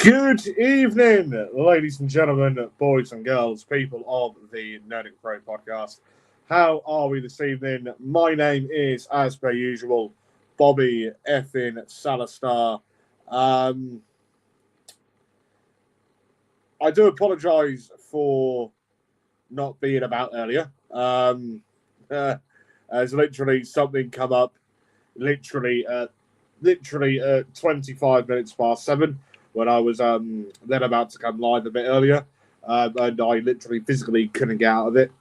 Good evening, ladies and gentlemen, boys and girls, people of the Nerdic Pro podcast. How are we this evening? My name is, as per usual, Bobby effin Salastar. I do apologise for not being about earlier. As literally something come up, literally 25 minutes past 7. When I was then about to come live a bit earlier, and I literally physically couldn't get out of it.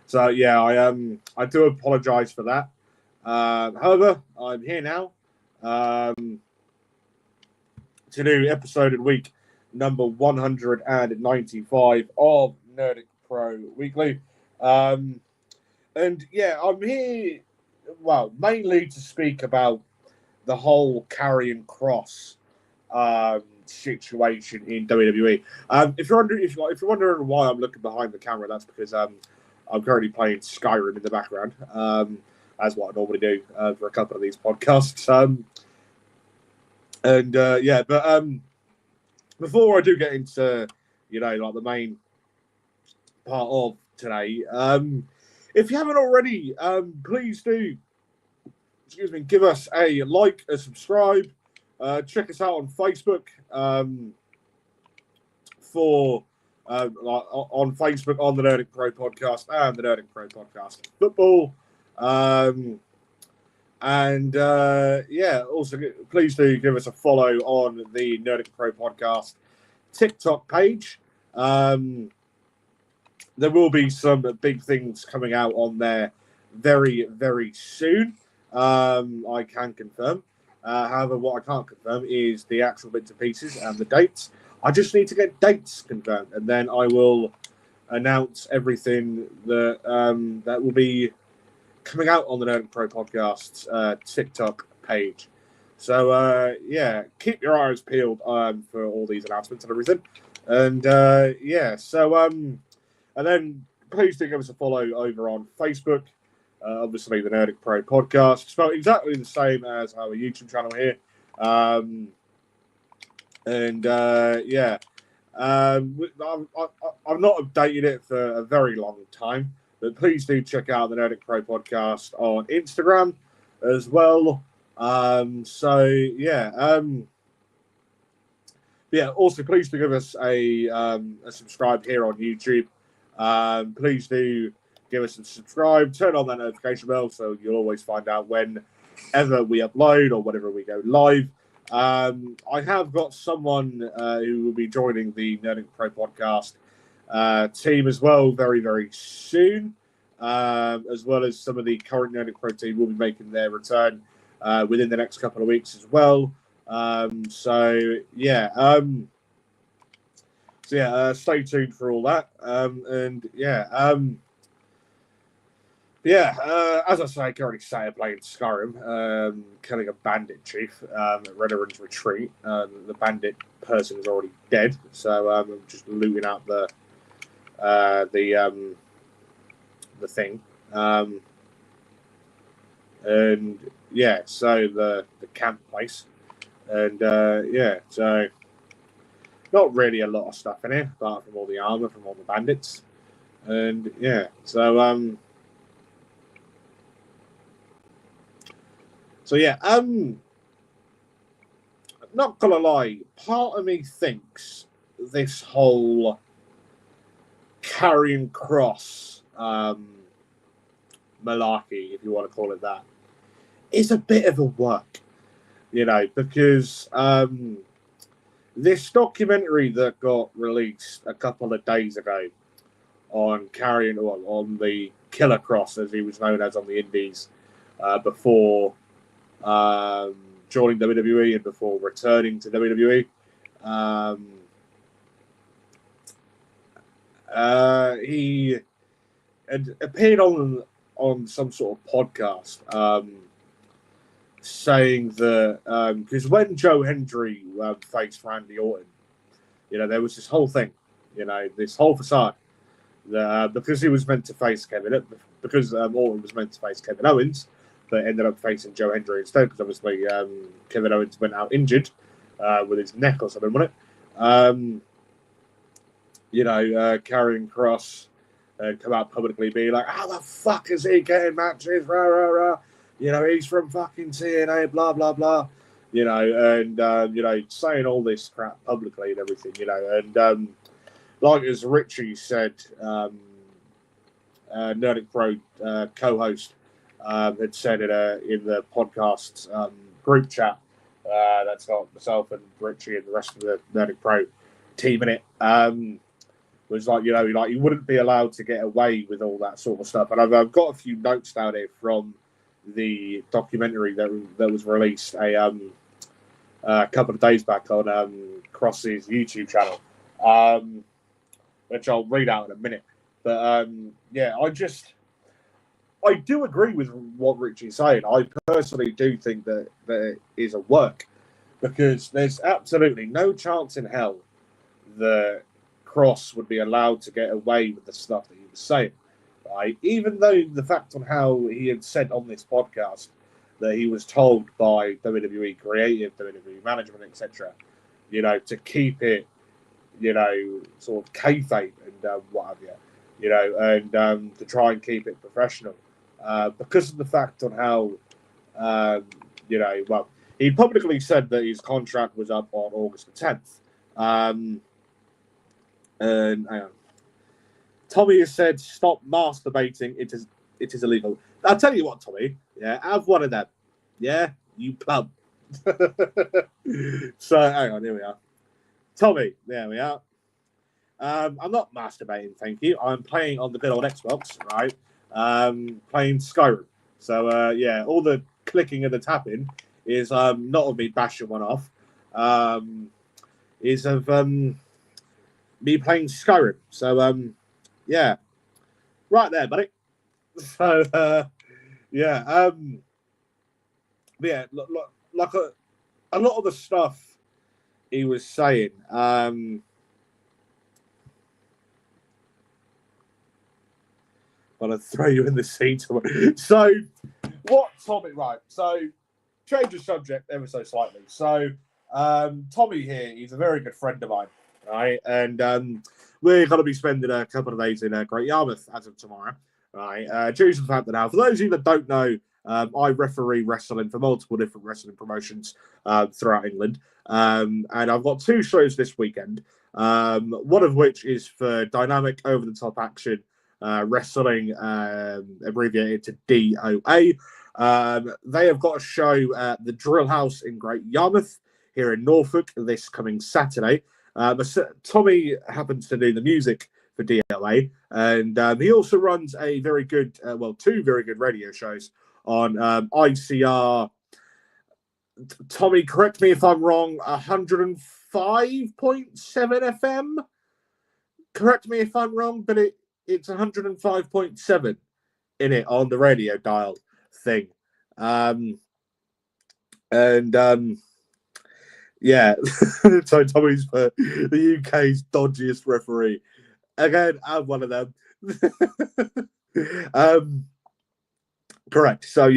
So yeah, I do apologise for that. However, I'm here now to do episode of week number 195 of Nerdic Pro Weekly. And yeah, I'm here, well, mainly to speak about the whole Karrion Kross situation in WWE. If you're wondering why I'm looking behind the camera, that's because I'm currently playing Skyrim in the background, as what I normally do for a couple of these podcasts. But before I do get into like the main part of today, if you haven't already, please do. Give us a like, a subscribe. Check us out on Facebook on Facebook on the Nerdic Pro Podcast and the Nerdic Pro Podcast Football. Also please do give us a follow on the Nerdic Pro Podcast TikTok page. There will be some big things coming out on there very, very soon. I can confirm. However, what I can't confirm is the actual bits and pieces and the dates. I just need to get dates confirmed, and then I will announce everything that that will be coming out on the Nerdic Pro Podcast's TikTok page. So keep your eyes peeled for all these announcements and everything. And and then please do give us a follow over on Facebook. Obviously, the Nerdic Pro Podcast, spelled exactly the same as our YouTube channel here. I've not updated it for a very long time, but please do check out the Nerdic Pro Podcast on Instagram as well. Also, please do give us a subscribe here on YouTube. Please do give us a subscribe, turn on that notification bell so you'll always find out whenever we upload or whenever we go live. I have got someone who will be joining the Nerdic Pro Podcast team as well very, very soon, as well as some of the current Nerdic Pro team will be making their return within the next couple of weeks as well. Stay tuned for all that. As I say, I currently started playing Skyrim, killing a bandit chief at Redoran's Retreat. The bandit person is already dead, so I'm just looting out the thing. So the camp place. So not really a lot of stuff in here, apart from all the armor from all the bandits. Not gonna lie, part of me thinks this whole Karrion Kross malarkey, if you want to call it that, is a bit of a work, because this documentary that got released a couple of days ago on Karrion, on the Killer Kross, as he was known as on the Indies, before joining WWE and before returning to WWE. He had appeared on some sort of podcast saying that because when Joe Hendry faced Randy Orton, there was this whole thing, this whole facade that because he was meant to face Orton was meant to face Kevin Owens, but ended up facing Joe Hendry instead because obviously Kevin Owens went out injured with his neck or something, wasn't it? Karrion Kross come out publicly being like, how the fuck is he getting matches? Rah, rah, rah. He's from fucking TNA, blah, blah, blah. Saying all this crap publicly and everything, and like as Richie said, Nerdic Pro co-host had said in the podcast group chat that's got myself and Richie and the rest of the Nerdic Pro team in it, was like, he wouldn't be allowed to get away with all that sort of stuff. And I've got a few notes down here from the documentary that was released a couple of days back on Kross's YouTube channel, which I'll read out in a minute. But I do agree with what Richie's saying. I personally do think that it is a work, because there's absolutely no chance in hell that Kross would be allowed to get away with the stuff that he was saying. Right? Even though the fact on how he had said on this podcast that he was told by WWE creative, WWE management, etc., to keep it, sort of kayfabe and what have you, and to try and keep it professional, because of the fact on how, he publicly said that his contract was up on August the 10th. And hang on. Tommy has said, "Stop masturbating. It is illegal." I'll tell you what, Tommy. Yeah, have one of them. Yeah, you plum. So hang on, here we are. Tommy, there we are. I'm not masturbating, thank you. I'm playing on the good old Xbox, right? Playing Skyrim. So all the clicking and the tapping is not of me bashing one off. Is of me playing Skyrim. So right there, buddy. So like a lot of the stuff he was saying, I'll throw you in the seat. So what Tommy, right, so change the subject ever so slightly. So Tommy here, he's a very good friend of mine, right? And we're going to be spending a couple of days in Great Yarmouth as of tomorrow, right? Due to the fact that now, for those of you that don't know, I referee wrestling for multiple different wrestling promotions throughout England. And I've got 2 shows this weekend, one of which is for Dynamic Over the Top Action Wrestling, abbreviated to DOA. They have got a show at the Drill House in Great Yarmouth here in Norfolk this coming Saturday. Tommy happens to do the music for DOA, and he also runs a very good, 2 very good radio shows on ICR. Tommy, correct me if I'm wrong, 105.7 FM? Correct me if I'm wrong, but it's 105.7 in it on the radio dial thing. So Tommy's the UK's dodgiest referee. Again, I'm one of them. Correct. So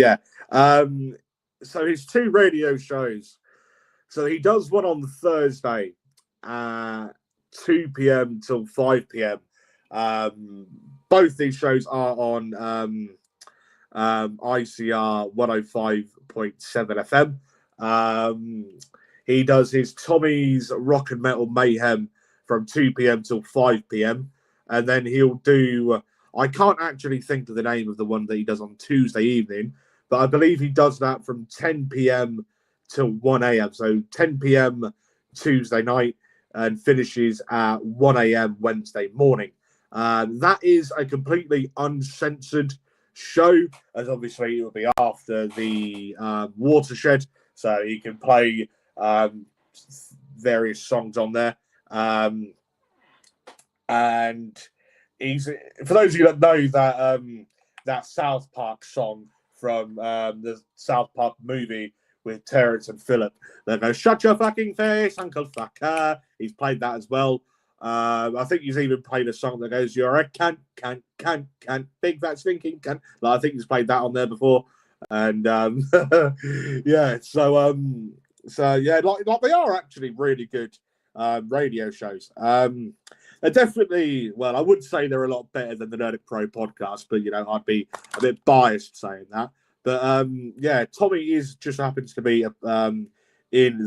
so his 2 radio shows. So he does one on Thursday, 2 p.m. till 5 p.m. Both these shows are on ICR 105.7 FM. He does his Tommy's Rock and Metal Mayhem from 2 p.m. till 5 p.m. And then he'll do, I can't actually think of the name of the one that he does on Tuesday evening, but I believe he does that from 10 p.m. till 1 a.m. So 10 p.m. Tuesday night and finishes at 1 a.m. Wednesday morning. That is a completely uncensored show, as obviously it will be after the Watershed, so he can play various songs on there. And he's, for those of you that know that South Park song from the South Park movie with Terrence and Phillip, they go, "Shut your fucking face, Uncle Fucker." He's played that as well. I think he's even played a song that goes, "You're a cunt, big fat stinking cunt." Like, I think he's played that on there before. And So yeah, like they are actually really good radio shows. They're definitely, well, I would say they're a lot better than the Nerdic Pro podcast, but I'd be a bit biased saying that. But yeah, Tommy is just happens to be in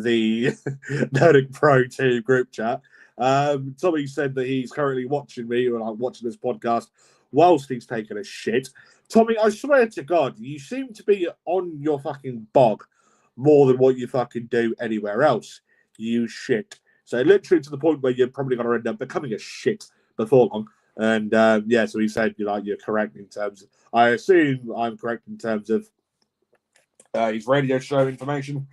the Nerdic Pro 2 group chat. Tommy said that he's currently watching me when I'm watching this podcast whilst he's taking a shit. Tommy, I swear to God, you seem to be on your fucking bog more than what you fucking do anywhere else. You shit. So literally to the point where you're probably going to end up becoming a shit before long. And yeah, so he said you're correct in terms of, I assume I'm correct in terms of his radio show information.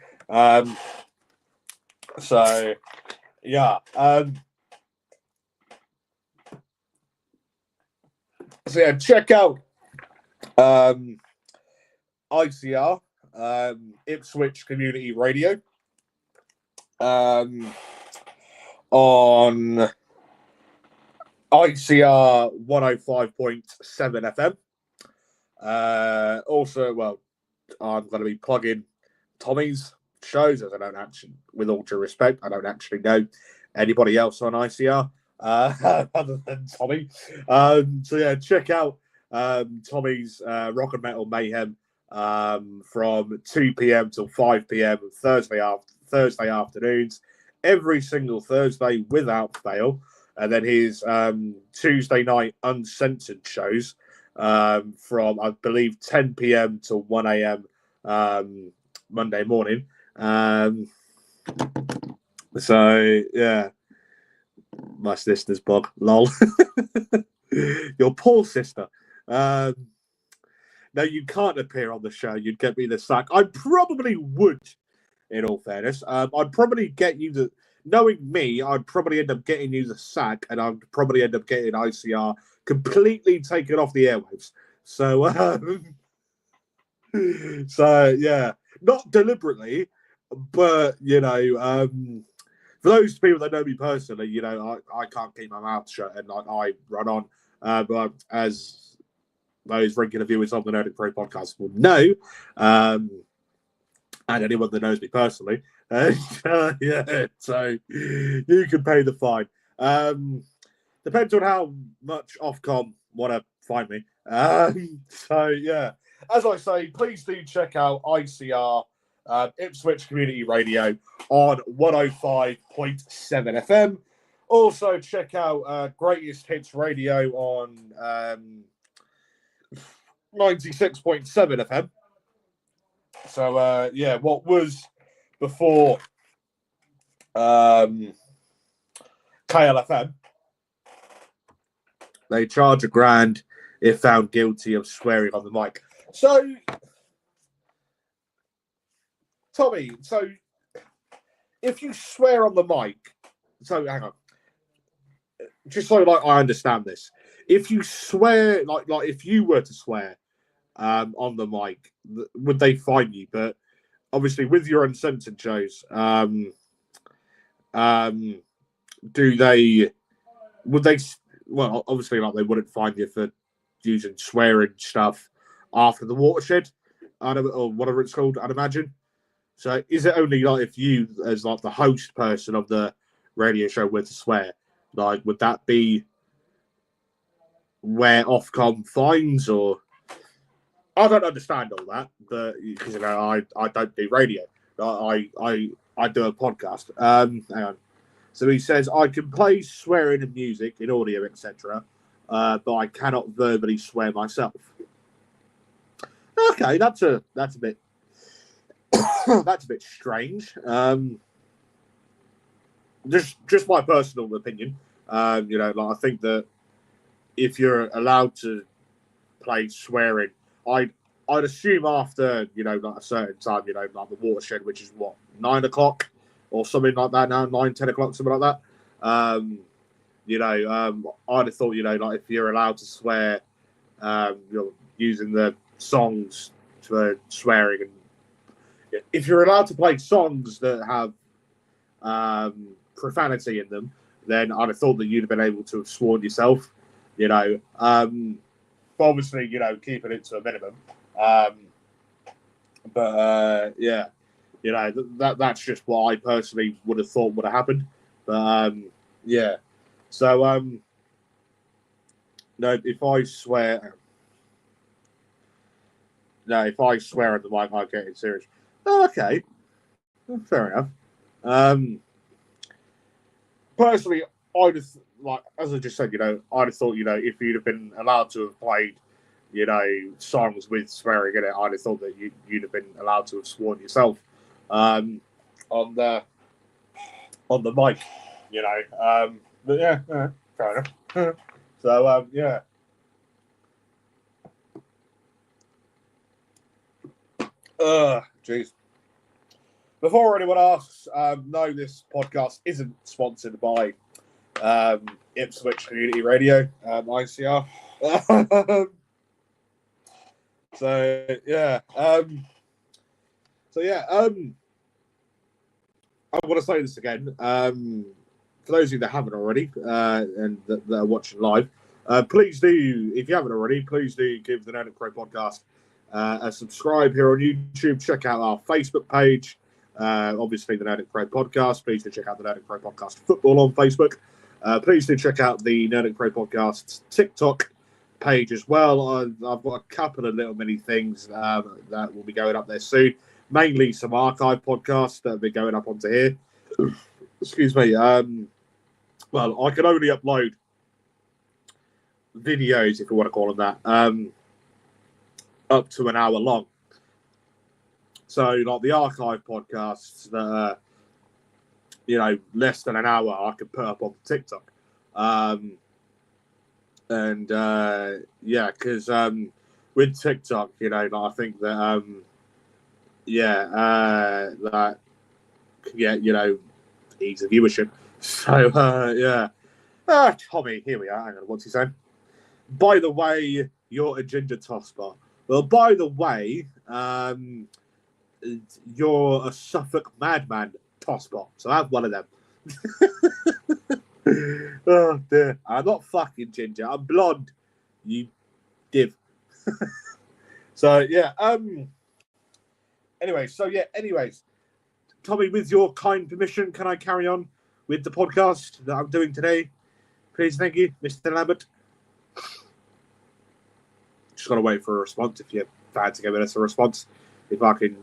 So yeah. So yeah, check out ICR, Ipswich Community Radio, on ICR 105.7 FM. Also, well, I'm going to be plugging Tommy's shows, as I don't actually, with all due respect, I don't actually know anybody else on ICR other than Tommy. So yeah, check out Tommy's Rock and Metal Mayhem from 2 p.m. till 5 p.m. Thursday afternoons, every single Thursday without fail. And then his Tuesday night uncensored shows from, I believe, 10 p.m. till 1 a.m. Monday morning. So yeah, my sister's blog. Lol. Your poor sister. No, you can't appear on the show. You'd get me the sack. I probably would, in all fairness. I'd probably get you the... Knowing me, I'd probably end up getting you the sack, and I'd probably end up getting ICR completely taken off the airwaves. So, so yeah, not deliberately, but, for those people that know me personally, I can't keep my mouth shut, and I run on. But as those regular viewers of the Nerdic Pro podcast will know, and anyone that knows me personally, yeah, so you can pay the fine. Depends on how much Ofcom want to fine me. So yeah, as I say, please do check out ICR, Ipswich Community Radio on 105.7 FM. Also check out Greatest Hits Radio on 96.7 FM. So yeah, what was before KLFM, they charge £1,000 if found guilty of swearing on the mic. So, Tommy, so if you swear on the mic, so hang on, just so I understand this, if you swear, like if you were to swear on the mic, would they fine you? But obviously, with your uncensored shows, would they? Well, obviously, they wouldn't fine you for using swearing stuff after the watershed, or whatever it's called, I'd imagine. So, is it only if you, as the host person of the radio show, were to swear? Would that be where Ofcom fines, or? I don't understand all that, but because I don't do radio. I do a podcast. Hang on. So he says I can play swearing in music, in audio, etc., but I cannot verbally swear myself. Okay, that's a bit that's a bit strange. Just my personal opinion. I think that if you're allowed to play swearing, I'd assume after, a certain time, the watershed, which is what, 9 o'clock or something like that now, 9, 10 o'clock, something like that. I'd have thought, if you're allowed to swear, using the songs for swearing, and if you're allowed to play songs that have profanity in them, then I'd have thought that you'd have been able to have sworn yourself, obviously, keeping it to a minimum. But yeah, You know, that's just what I personally would have thought would have happened. But yeah. So no, if I swear at the mic, I get it serious. Oh, okay, fair enough. Personally, I'd have, like, as I just said, I'd have thought, if you'd have been allowed to have played, songs with swearing in it, I'd have thought that you'd have been allowed to have sworn yourself on the mic, But yeah, fair enough. So yeah. Jeez. Before anyone asks, no, this podcast isn't sponsored by Ipswich Community Radio, ICR. So yeah, I want to say this again. For those of you that haven't already, and that are watching live, please do, if you haven't already, please do give the Nerdic Pro podcast a subscribe here on YouTube. Check out our Facebook page. Obviously, the Nerdic Pro podcast. Please do check out the Nerdic Pro podcast football on Facebook. Please do check out the Nerdic Pro podcast TikTok page as well. I've got a couple of little mini things that will be going up there soon. Mainly some archive podcasts that will be going up onto here. Excuse me. Well, I can only upload videos, if you want to call them that, up to an hour long. So, like the archive podcasts that are, less than an hour, I could put up on TikTok. Because with TikTok, I think that, that can get, easy viewership. So, yeah. Tommy, here we are. Hang on, what's he saying? By the way, you're a ginger tosser. Well, by the way, you're a Suffolk madman tosspot. So I have one of them. Oh, dear. I'm not fucking ginger. I'm blonde. You div. So, yeah. Anyways, Tommy, with your kind permission, can I carry on with the podcast that I'm doing today? Please, thank you, Mr. Lambert. Just got to wait for a response if you're fancy giving us a response. If I can,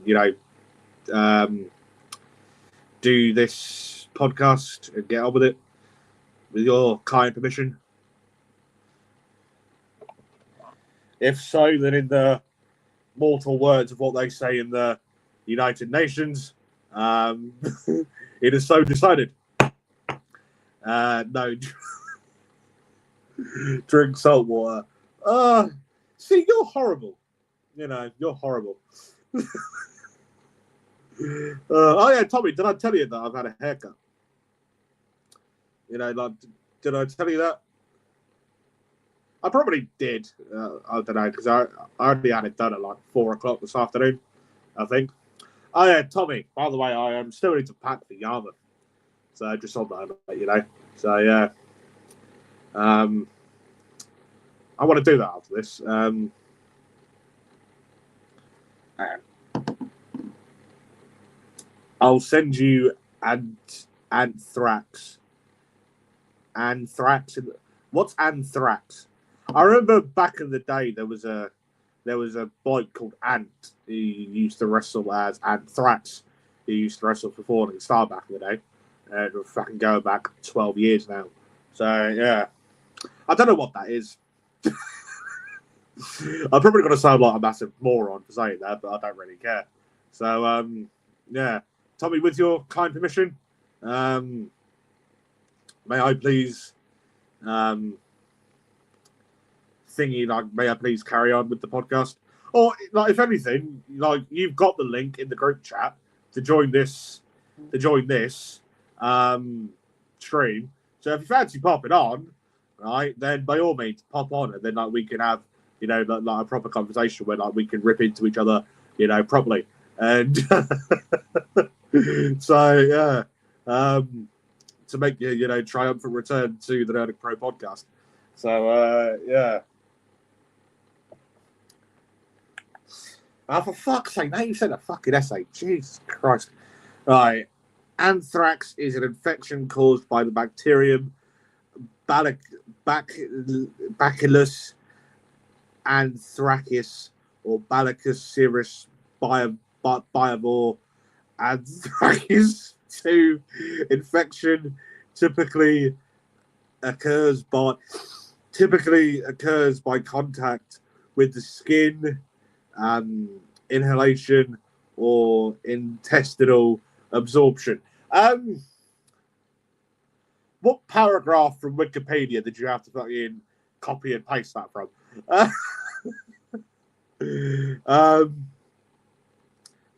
do this podcast and get on with it with your kind permission. If so, then in the mortal words of what they say in the United Nations, it is so decided. No. Drink salt water. See, you're horrible. You're horrible. Oh yeah, Tommy, did I tell you that I've had a haircut? Did I tell you that? I probably did. I don't know, because I already had it done at like 4 o'clock this afternoon, I think. Oh yeah, Tommy, by the way, I am still need to pack for Yarmouth. So just on that, So yeah. I want to do that after this. I'll send you anthrax. Anthrax. What's anthrax? I remember back in the day there was a bloke called Ant. He used to wrestle as Anthrax. He used to wrestle for Falling Star back in the day, and we're fucking going back 12 years now. So yeah, I don't know what that is. I'm probably going to sound like a massive moron for saying that, but I don't really care. So yeah, Tommy, with your kind permission, may I please may I please carry on with the podcast? Or, if anything, you've got the link in the group chat to join this stream. So if you fancy popping on, right, then by all means pop on, and then we can have a proper conversation where we can rip into each other, properly. And so yeah, to make triumphant return to the Nerdic Pro podcast. So yeah. For fuck's sake, now you said a fucking essay. Jesus Christ. Right. Anthrax is an infection caused by the bacterium Bacillus anthracus or Bacillus cereus biovore anthracus 2. Infection typically occurs by contact with the skin, inhalation, or intestinal absorption. What paragraph from Wikipedia did you have to fucking copy and paste that from?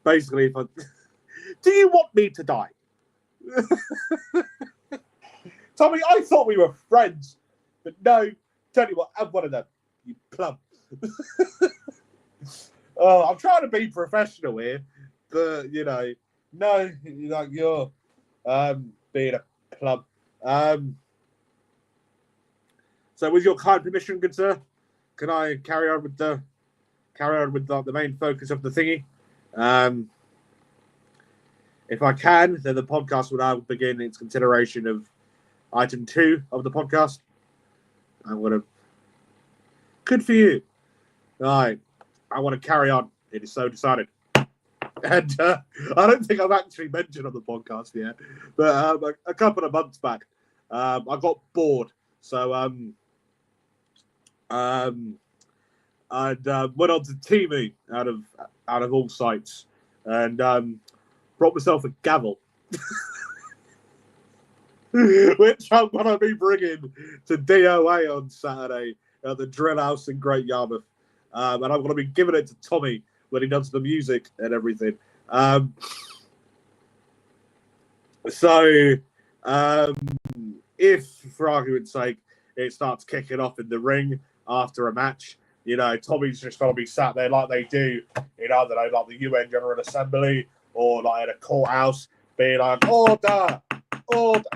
Basically, do you want me to die? Tommy, I thought we were friends, but no. Tell you what, I'm one of them. You plum. Oh, I'm trying to be professional here, but no, you're being a plum. So, with your kind permission, good sir, can I carry on with the main focus of the thingy? If I can, then the podcast will now begin its consideration of item 2 of the podcast. I'm gonna. Good for you. All right, I want to carry on. It is so decided. And I don't think I've actually mentioned on the podcast yet, but a couple of months back, I got bored, so I went on to TV out of all sites, and brought myself a gavel, which I'm gonna be bringing to DOA on Saturday at the Drill House in Great Yarmouth, and I'm gonna be giving it to Tommy when he does the music and everything. So if, for argument's sake, it starts kicking off in the ring after a match, Tommy's just going to be sat there like they do in, I don't know, like the UN General Assembly or like in a courthouse, being like, order,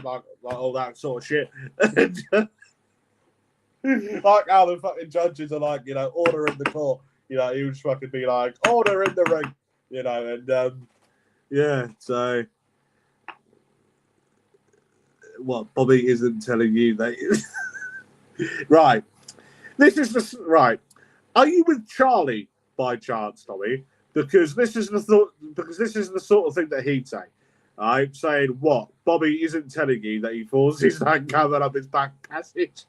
like all that sort of shit. Like how the fucking judges are like, order in the court. He would just fucking be like, order in the ring, and yeah, so what Bobby isn't telling you that right. This is the right. Are you with Charlie by chance, Tommy? Because this is the sort of thing that he'd say. I'm saying what Bobby isn't telling you that he forces that covered up his back passage.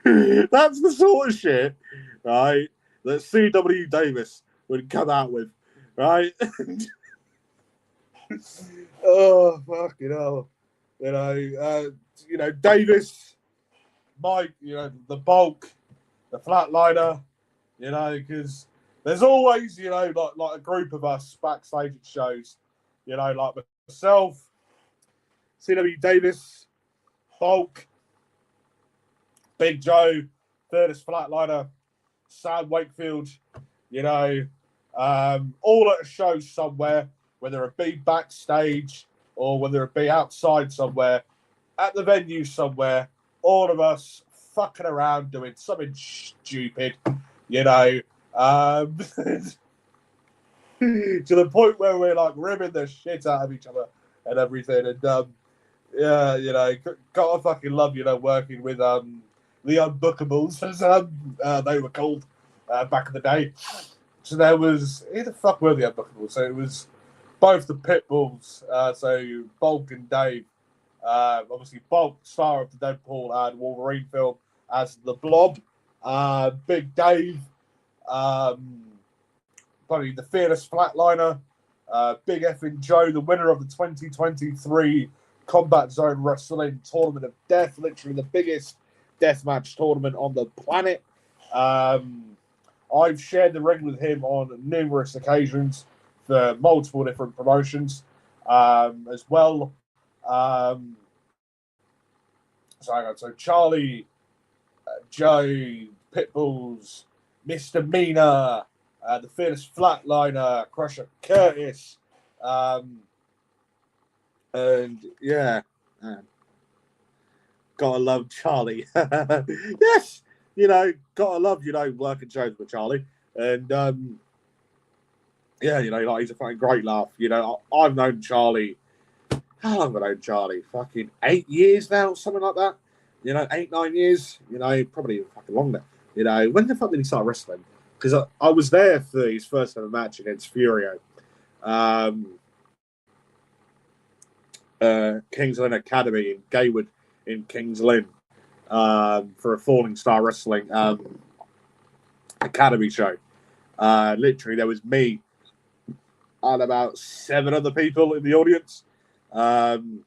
That's the sort of shit, right, that C.W. Davis would come out with, right? Oh, fucking hell. Davis, Mike, the bulk, the flatliner, because there's always, like a group of us backstage at shows, like myself, C.W. Davis, Bulk, Big Joe, Curtis Flatliner, Sam Wakefield, all at a show somewhere, whether it be backstage or whether it be outside somewhere, at the venue somewhere, all of us fucking around doing something stupid, to the point where we're like ripping the shit out of each other and everything. And gotta fucking love, working with the Unbookables, as they were called back in the day. So there was, who the fuck were the Unbookables? So it was both the Pitbulls, so Bulk and Dave. Obviously, Bulk, star of the Deadpool and Wolverine film, as the Blob. Big Dave, probably the Fearless Flatliner. Big effing Joe, the winner of the 2023 Combat Zone Wrestling Tournament of Death, literally the biggest deathmatch tournament on the planet. I've shared the ring with him on numerous occasions for multiple different promotions as well. So Charlie, Joe, Pitbulls, Mr. Mina, the Fearless Flatliner, Crusher Curtis, and yeah, gotta love Charlie. Yes, gotta love, working shows with Charlie. And yeah, like he's a fucking great laugh. I've known Charlie. How long have I known Charlie? Fucking 8 years now, something like that. 8, 9 years. Probably even fucking longer. When the fuck did he start wrestling? Because I was there for his first ever match against Furio. Kings Lynn Academy in Gaywood in Kings Lynn for a Falling Star Wrestling Academy show. Literally, there was me and about 7 other people in the audience. And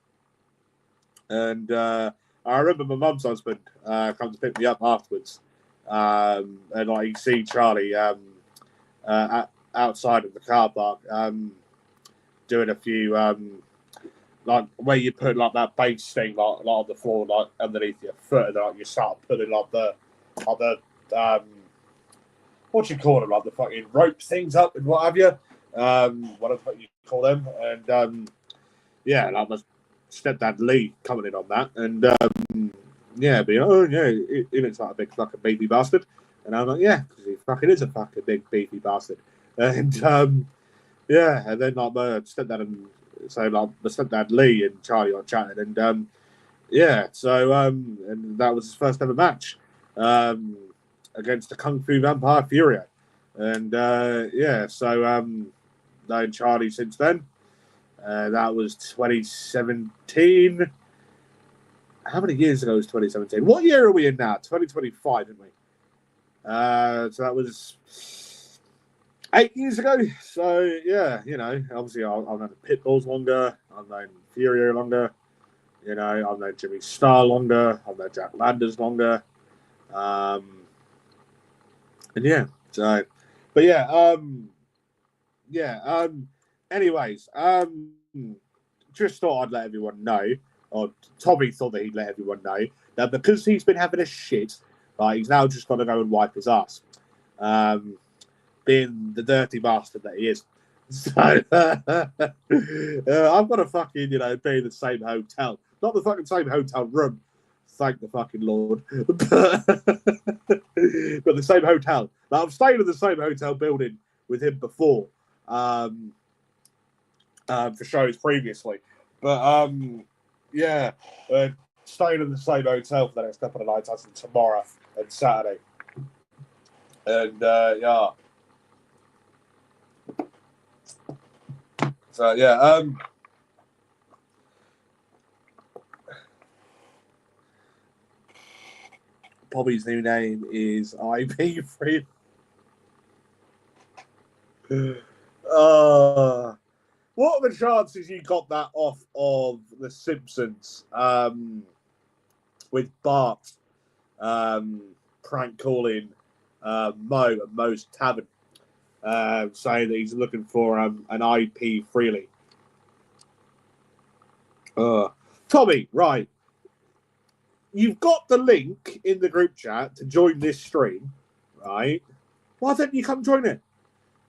I remember my mum's husband come to pick me up afterwards. And like you see Charlie outside of the car park doing a few like where you put like that base thing like on the floor like underneath your foot, and like you start putting like the what do you call them, like the fucking rope things up and what have you, what the fuck you call them, and yeah, like my stepdad Lee coming in on that, and yeah, being he looks like a big fucking baby bastard, and I'm like, yeah, because he fucking is a fucking big beefy bastard, and yeah, and then like my stepdad and so like my stepdad Lee and Charlie are chatting, and yeah, so and that was his first ever match against the Kung Fu Vampire Furio, and yeah, so known Charlie since then. That was 2017. How many years ago was 2017? What year are we in now? 2025, didn't we? So that was 8 years ago. So yeah, obviously I've known the Pitbulls longer. I've known Furio longer. I've known Jimmy Starr longer. I've known Jack Landers longer. And yeah, so, but yeah, anyways, just thought I'd let everyone know, or Tommy thought that he'd let everyone know that because he's been having a shit, like he's now just got to go and wipe his ass, being the dirty bastard that he is. So I've got to fucking be in the same hotel, not the fucking same hotel room. Thank the fucking Lord, but the same hotel. Now, I've stayed in the same hotel building with him before. For shows previously, but yeah, staying in the same hotel for the next couple of nights, as in tomorrow and Saturday, and yeah, so yeah, Bobby's new name is IP Free. What are the chances you got that off of The Simpsons with Bart prank calling Mo at Mo's Tavern, saying that he's looking for an IP freely? Tommy, right. You've got the link in the group chat to join this stream, right? Why don't you come join it?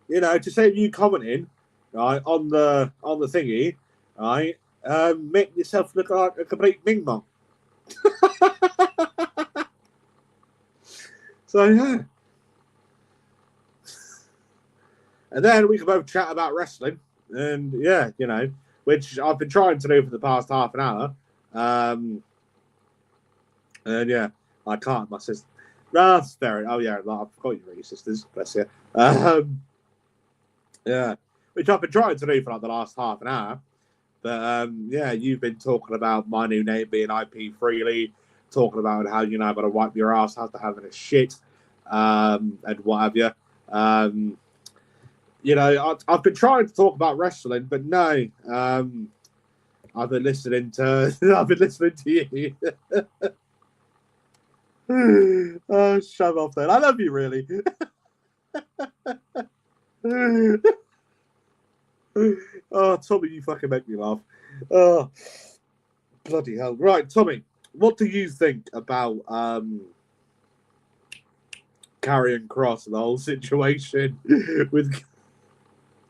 To save you commenting, right, on the thingy, right, make yourself look like a complete Ming Mong. So yeah. And then we can both chat about wrestling, and yeah, which I've been trying to do for the past half an hour. And yeah, I can't. My sister, fair. Oh yeah, I forgot you were your sisters. Bless you. Yeah, which I've been trying to do for like the last half an hour. But yeah, you've been talking about my new name being IP freely, talking about how I've got to wipe your ass after having a shit, and what have you. I've been trying to talk about wrestling, but no, I've been listening to you. Oh, shut off then. I love you, really. Oh, Tommy, you fucking make me laugh. Oh, bloody hell. Right, Tommy, what do you think about Karrion Kross and the whole situation with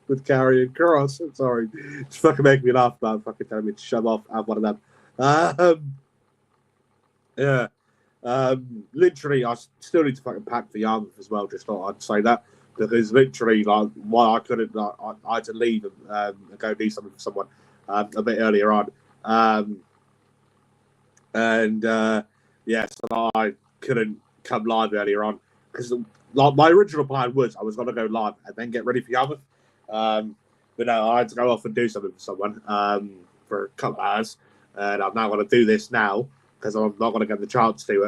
Karrion Kross? Sorry, it's fucking making me laugh about fucking telling me to shove off. I'm one of them. Yeah. Literally, I still need to fucking pack for Yarmouth as well. Just thought I'd say that. because literally, like, why I couldn't, I had to leave and go do something for someone a bit earlier on. Yeah, so I couldn't come live earlier on because like my original plan was I was going to go live and then get ready for Yarmouth. But no, I had to go off and do something for someone for a couple of hours, and I'm now going to do this now because I'm not going to get the chance to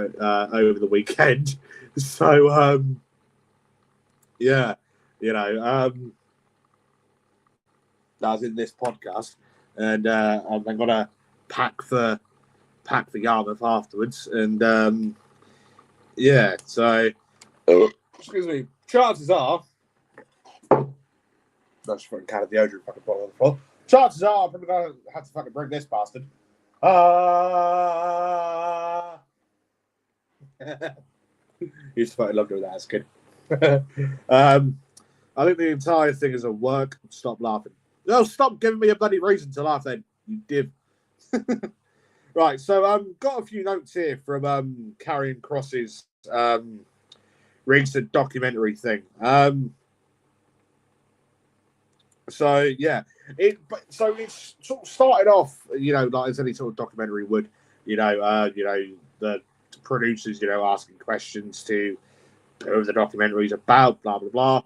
over the weekend. So yeah, that's in this podcast, and I'm going to pack for Yarmouth afterwards, and yeah, so excuse me. Chances are, that's fucking kind of deodorant fucking bottle on the floor. Chances are, I'm probably gonna have to fucking bring this bastard. Used to fucking love doing that as a kid. I think the entire thing is a work. Stop laughing. No, stop giving me a bloody reason to laugh then, you div. Right, so got a few notes here from Karrion Kross's recent documentary thing. So yeah, it's sort of started off, like as any sort of documentary would, the producers, asking questions to whoever the documentary is about, blah blah blah,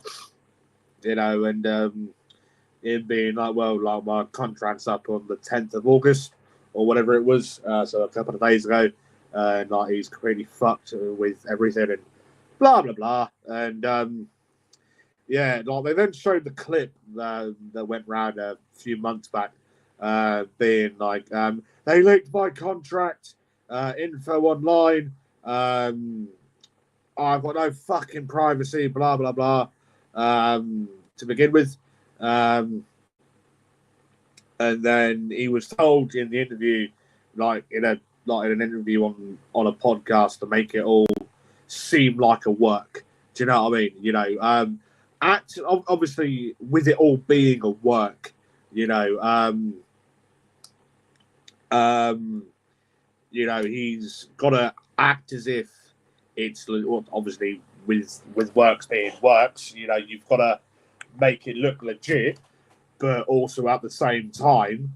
and it being like, well, like my contract's up on the 10th of August or whatever it was, so a couple of days ago, and like he's completely fucked with everything and blah blah blah, and yeah, like they then showed the clip that went around a few months back, being like, they leaked my contract info online. I've got no fucking privacy, blah blah blah. To begin with, and then he was told in the interview, like in an interview on a podcast, to make it all seem like a work. Do you know what I mean? Obviously, with it all being a work, he's got to act as if it's obviously with works being works. You've got to make it look legit, but also at the same time,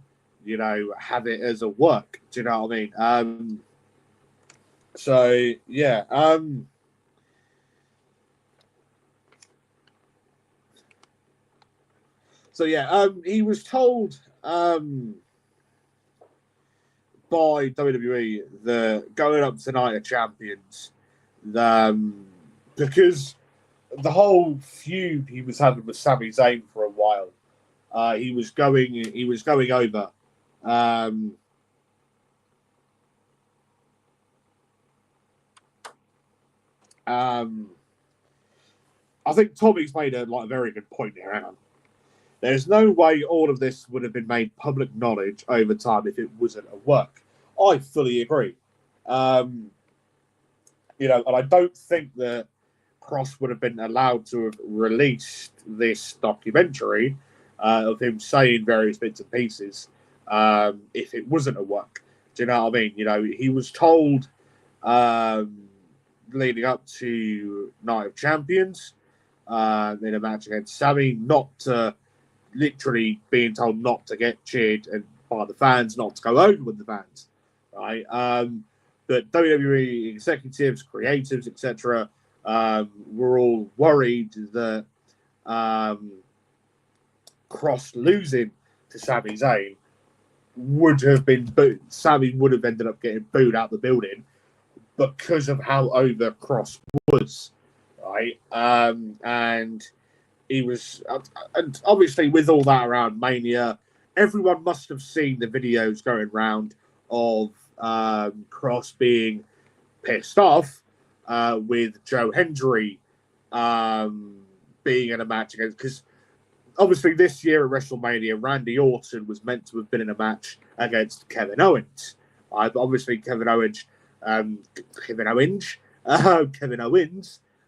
have it as a work. Do you know what I mean? So yeah. So yeah, he was told by WWE the going up to Night of Champions, because the whole feud he was having with Sami Zayn for a while, he was going over. I think Tommy's made a very good point here. Hang on. There's no way all of this would have been made public knowledge over time if it wasn't a work. I fully agree. And I don't think that Kross would have been allowed to have released this documentary of him saying various bits and pieces if it wasn't a work. Do you know what I mean? He was told leading up to Night of Champions in a match against Sami not to, literally being told not to get cheered and by the fans, not to go over with the fans, right? But WWE executives, creatives, etc., were all worried that Kross losing to Sami Zayn would have been booed. Sami would have ended up getting booed out the building because of how over Kross was, right? And he was, and obviously with all that around Mania, everyone must have seen the videos going around of Kross being pissed off with Joe Hendry being in a match against, because obviously this year at WrestleMania, Randy Orton was meant to have been in a match against Kevin Owens. Obviously Kevin Owens,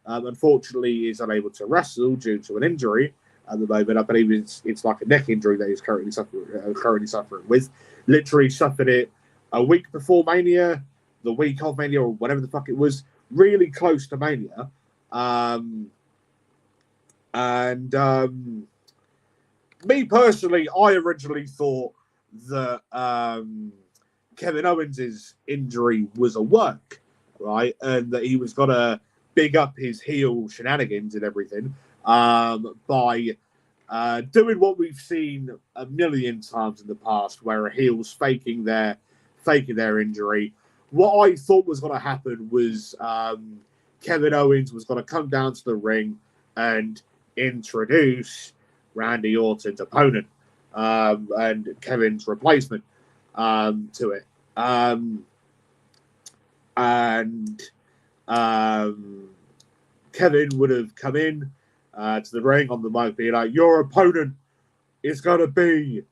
unfortunately is unable to wrestle due to an injury at the moment. I believe it's like a neck injury that he's currently suffering with. Literally suffered it a week before Mania, the week of Mania, or whatever the fuck it was, really close to Mania. And me personally, I originally thought that Kevin Owens' injury was a work, right? And that he was going to big up his heel shenanigans and everything by doing what we've seen a million times in the past, where a heel's faking their injury. What I thought was going to happen was Kevin Owens was going to come down to the ring and introduce Randy Orton's opponent and Kevin's replacement to it. And Kevin would have come in to the ring on the mic, being like, your opponent is going to be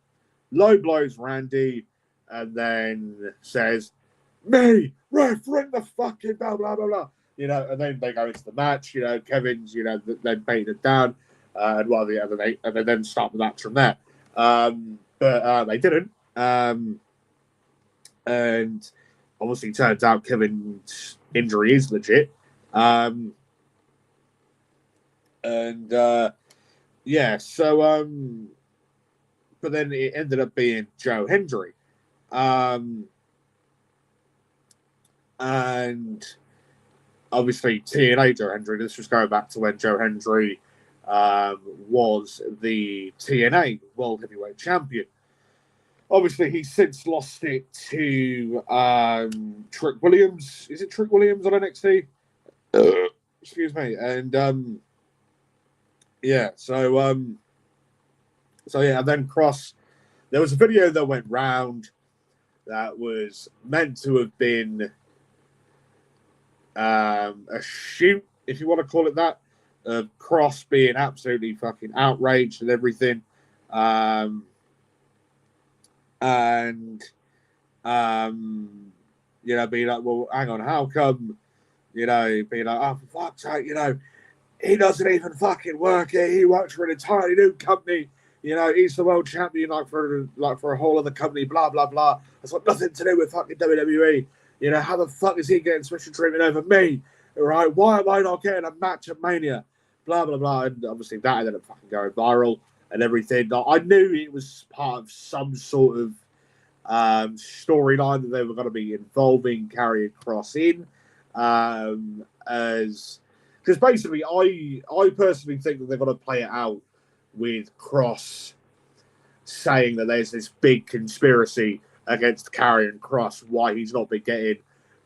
low blows Randy, and then says, me, ref, ring the fucking bell, blah, blah, blah. You know, and then they go into the match, you know, Kevin's, you know, then beat it down, and well, the other they then start the match from there. But they didn't. And obviously turns out Kevin's injury is legit. Yeah, so but then it ended up being Joe Hendry. And obviously TNA Joe Hendry, this was going back to when Joe Hendry was the TNA World Heavyweight Champion. Obviously, he's since lost it to Trick Williams. Is it Trick Williams on NXT? Excuse me. And yeah, so yeah, and then Kross. There was a video that went round that was meant to have been a shoot, if you want to call it that, of Kross being absolutely fucking outraged and everything. You know, being like, well, hang on, how come, you know, being like, oh, for fuck's sake, you know, he doesn't even fucking work here. He works for an entirely new company. You know, he's the world champion, like for a whole other company, blah, blah, blah. That's got nothing to do with fucking WWE. You know, how the fuck is he getting special treatment over me? Right? Why am I not getting a match at Mania? Blah, blah, blah. And obviously that ended up fucking going viral and everything. I knew it was part of some sort of storyline that they were going to be involving Karrion Kross in, because basically I personally think that they're going to play it out with Kross saying that there's this big conspiracy against Karrion Kross, why he's not been getting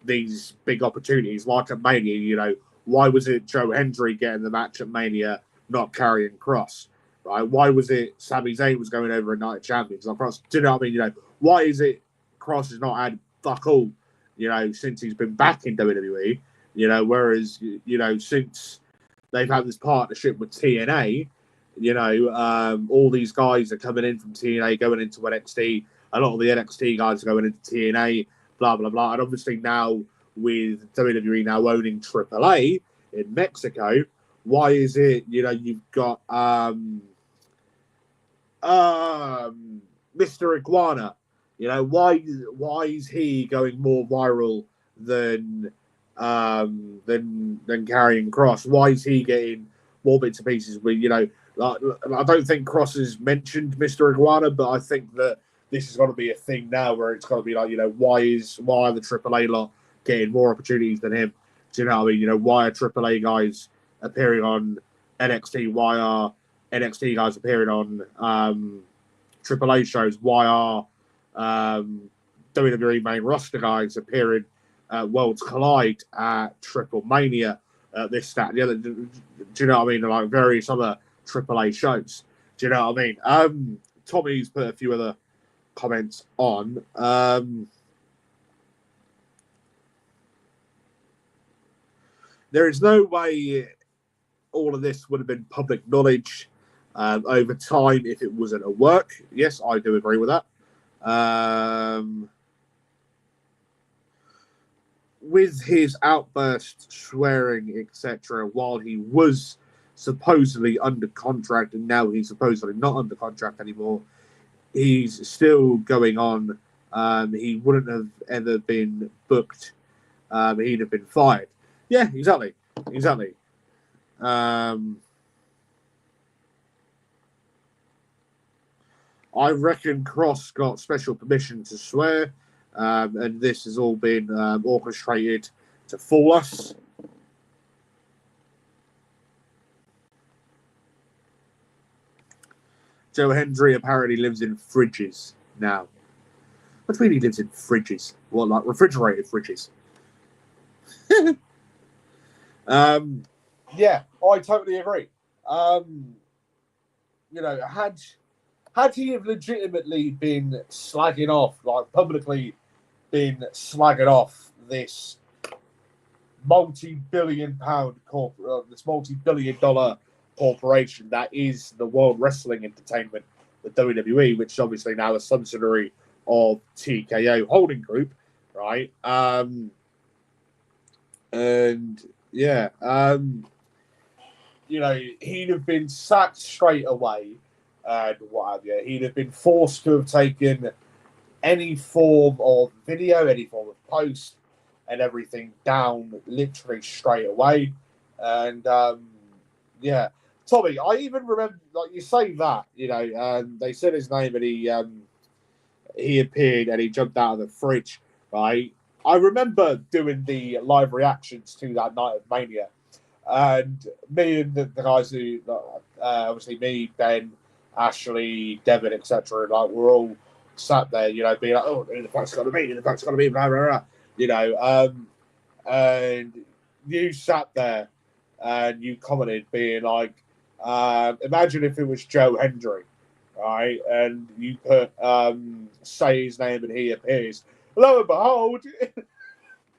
these big opportunities like at Mania. You know, why was it Joe Hendry getting the match at Mania, not Karrion Kross? Right? Why was it Sami Zayn was going over at Night of Champions? Like Kross, do you know what I mean? You know, why is it Kross has not had fuck all, you know, since he's been back in WWE? You know, whereas, you know, since they've had this partnership with TNA, you know, all these guys are coming in from TNA, going into NXT. A lot of the NXT guys are going into TNA, blah, blah, blah. And obviously now with WWE now owning AAA in Mexico, why is it, you know, you've got Mr. Iguana, you know, why is he going more viral than Karrion Kross? Why is he getting more bits and pieces? With, you know, like, I don't think Kross has mentioned Mr. Iguana, but I think that this is going to be a thing now where it's going to be like, you know, why are the AAA lot getting more opportunities than him? Do you know what I mean? You know, why are AAA guys appearing on NXT? Why are NXT guys appearing on AAA shows? Why are WWE main roster guys appearing at Worlds Collide, at Triple Mania, this, that, and the other? Do you know what I mean? Like various other AAA shows. Do you know what I mean? Tommy's put a few other comments on. There is no way all of this would have been public knowledge over time if it wasn't a work. Yes, I do agree with that. With his outburst, swearing, etc., while he was supposedly under contract and now he's supposedly not under contract anymore, he's still going on. He wouldn't have ever been booked. He'd have been fired. Yeah, exactly. I reckon Kross got special permission to swear, and this has all been orchestrated to fool us. Joe Hendry apparently lives in fridges now. What do you mean he lives in fridges? What, like refrigerated fridges? Yeah, I totally agree. You know, had he have legitimately been slagging off, like publicly been slagging off this multi-billion-pound this multi-billion-dollar corporation that is the World Wrestling Entertainment, the WWE, which is obviously now a subsidiary of TKO Holding Group, right? And yeah, you know, he'd have been sacked straight away and what have you. He'd have been forced to have taken any form of video, any form of post, and everything down literally straight away. And yeah, Tommy, I even remember, like you say that, you know, they said his name and he appeared and he jumped out of the fridge, right? I remember doing the live reactions to that night of Mania, and me and the guys who, obviously me, Ben, Ashley, Devin, etc., like we're all sat there, you know, being like, oh, who the fuck's got to be? Who the fuck's got to be? Blah, blah, blah. You know, and you sat there and you commented being like, imagine if it was Joe Hendry, right? And you put say his name and he appears. Lo and behold,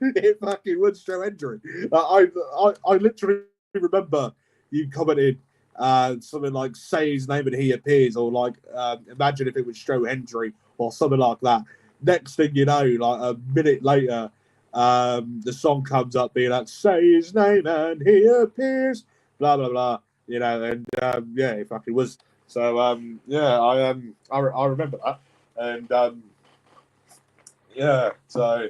it fucking was Joe Hendry. I literally remember you commented something like say his name and he appears, or like imagine if it was Joe Hendry, or something like that. Next thing you know, like a minute later, the song comes up being like say his name and he appears, blah blah blah. You know, and yeah, it fucking was. So yeah, I remember that, and yeah, so.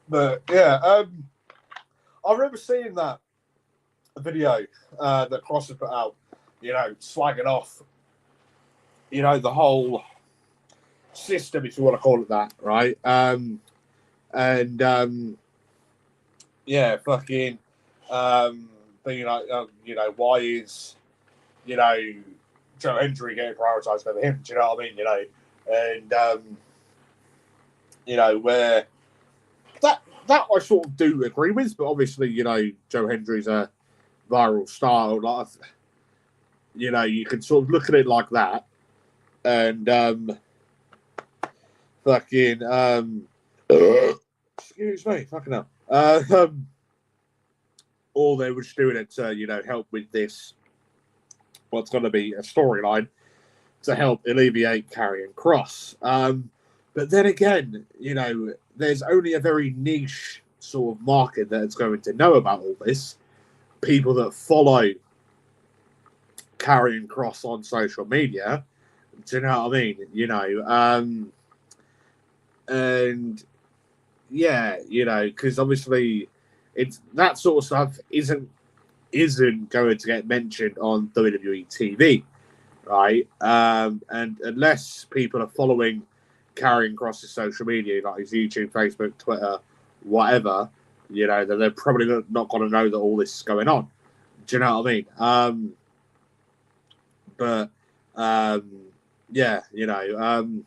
But yeah, I remember seeing that video that Kross had put out, you know, slagging off, you know, the whole system, if you want to call it that, right? And yeah, fucking being like, you know, why is, you know, Joe Hendry getting prioritised over him? Do you know what I mean? You know, and you know, where that I sort of do agree with, but obviously, you know, Joe Hendry's a viral star. Like, you know, you can sort of look at it like that, and fucking excuse me, fucking hell. Or they were just doing it to, you know, help with this, what's going to be a storyline to help alleviate Karrion Kross. But then again, you know, there's only a very niche sort of market that's going to know about all this. People that follow Karrion Kross on social media. Do you know what I mean? You know, and yeah, you know, because obviously it's that sort of stuff isn't going to get mentioned on WWE TV, right? And unless people are following Karrion Kross's social media, like his YouTube, Facebook, Twitter, whatever, you know, then they're probably not going to know that all this is going on. Do you know what I mean? But yeah, you know,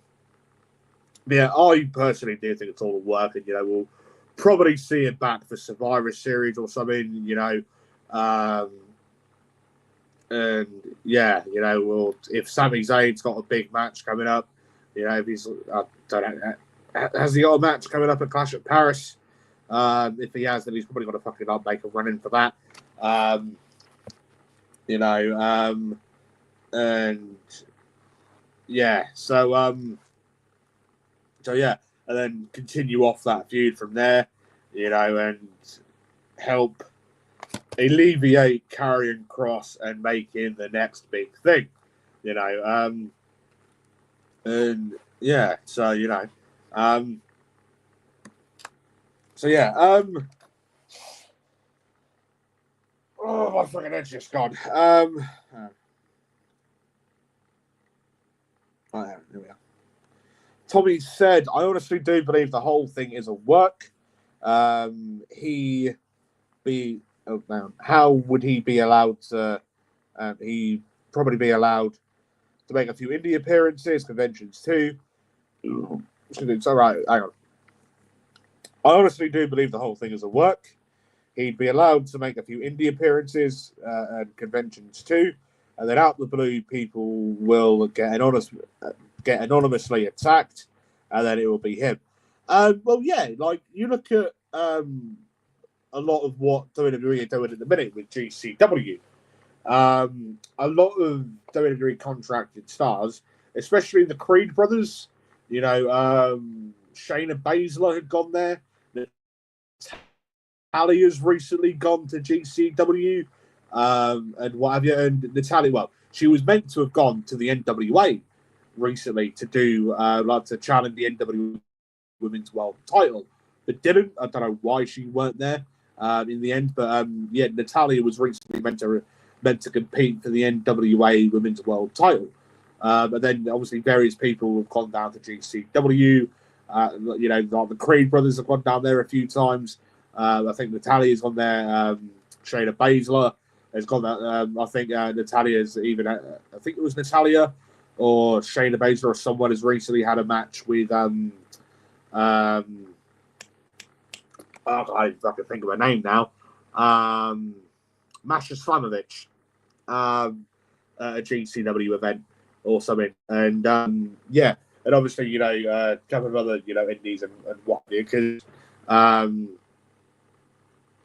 yeah, I personally do think it's all work, and you know, we'll probably see it back for Survivor Series or something, you know. And yeah, you know, well, if Sami Zayn's got a big match coming up, you know, if he's, I don't know, has he got a match coming up at Clash at Paris? If he has, then he's probably got to fucking make a run in for that. You know, and yeah, so yeah, and then continue off that feud from there, you know, and help alleviate Karrion Kross and make him the next big thing, you know. And yeah, so you know, so yeah, oh my fucking head's just gone. Oh, yeah, here we are. Tommy said, I honestly do believe the whole thing is a work. How would he be allowed to? He probably be allowed to make a few indie appearances, conventions too. It's all right. Hang on. I honestly do believe the whole thing is a work. He'd be allowed to make a few indie appearances and conventions too, and then out the blue, people will get anonymously attacked, and then it will be him. Well, yeah, like you look at a lot of what WWE are doing at the minute with GCW. A lot of WWE contracted stars, especially the Creed brothers. You know, Shayna Baszler had gone there. Natalia's recently gone to GCW, and what have you. And Natalia, well, she was meant to have gone to the NWA recently to do to challenge the NWA Women's World Title, but didn't. I don't know why she weren't there in the end, but yeah, Natalia was recently meant to compete for the NWA Women's World Title, but then obviously various people have gone down to GCW. You know, like the Creed brothers have gone down there a few times. I think Natalia's gone there. Shayna Baszler has gone there. I think Natalia's even. I think it was Natalia or Shayna Baszler or someone has recently had a match with. I can think of her name now. Masha Slamovich at a GCW event or something, and yeah, and obviously you know a couple of other indies and what because.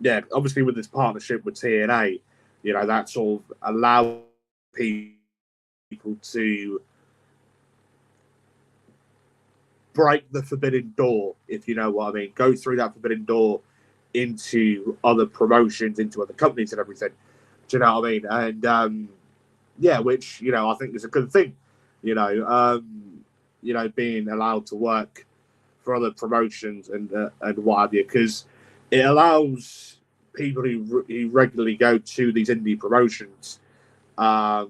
Yeah, obviously with this partnership with TNA, you know, that sort of allows people to break the forbidden door, if you know what I mean. Go through that forbidden door into other promotions, into other companies and everything. Do you know what I mean? And yeah, which, you know, I think is a good thing. You know, being allowed to work for other promotions and what have you, because it allows people who regularly go to these indie promotions to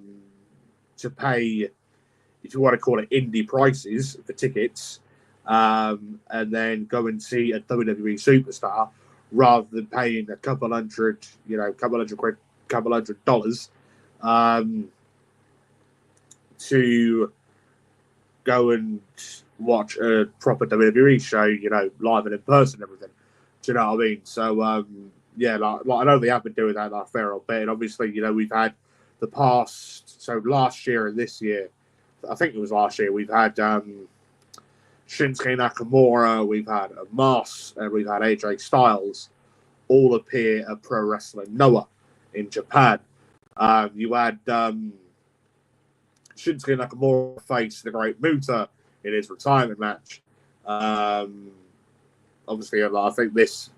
pay, if you want to call it indie prices for tickets, and then go and see a WWE superstar rather than paying a couple hundred quid, $200 to go and watch a proper WWE show, you know, live and in person and everything. Do you know what I mean? So, yeah, like I know they have been doing that like a fair old bit. And obviously, you know, we've had the past, so last year and this year, I think it was last year, we've had Shinsuke Nakamura, we've had Moss, and we've had AJ Styles all appear at Pro Wrestling Noah in Japan. You had Shinsuke Nakamura face the Great Muta in his retirement match. Obviously, I think this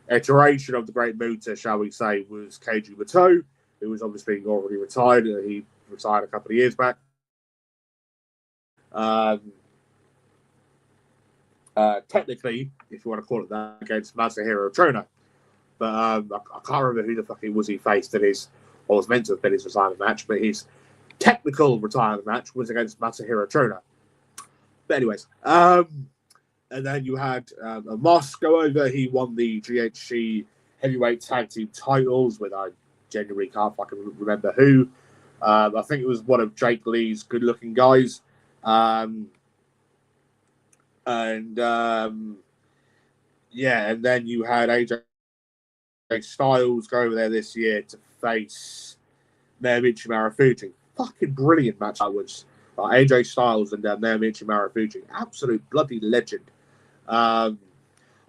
iteration of the Great Muta, shall we say, was Keiji Muto, who was obviously already retired. He retired a couple of years back. Technically, if you want to call it that, against Masahiro Chono. But I can't remember who the fuck he was he faced in his, or was meant to have been his retirement match, but his technical retirement match was against Masahiro Chono. But anyways, and then you had Moss go over. He won the GHC heavyweight tag team titles with, I genuinely can't fucking remember who. I think it was one of Jake Lee's good-looking guys. Yeah, and then you had AJ Styles go over there this year to face Naomichi Marufuji. Fucking brilliant match that was. AJ Styles and Naomichi Marufuji. Absolute bloody legend. I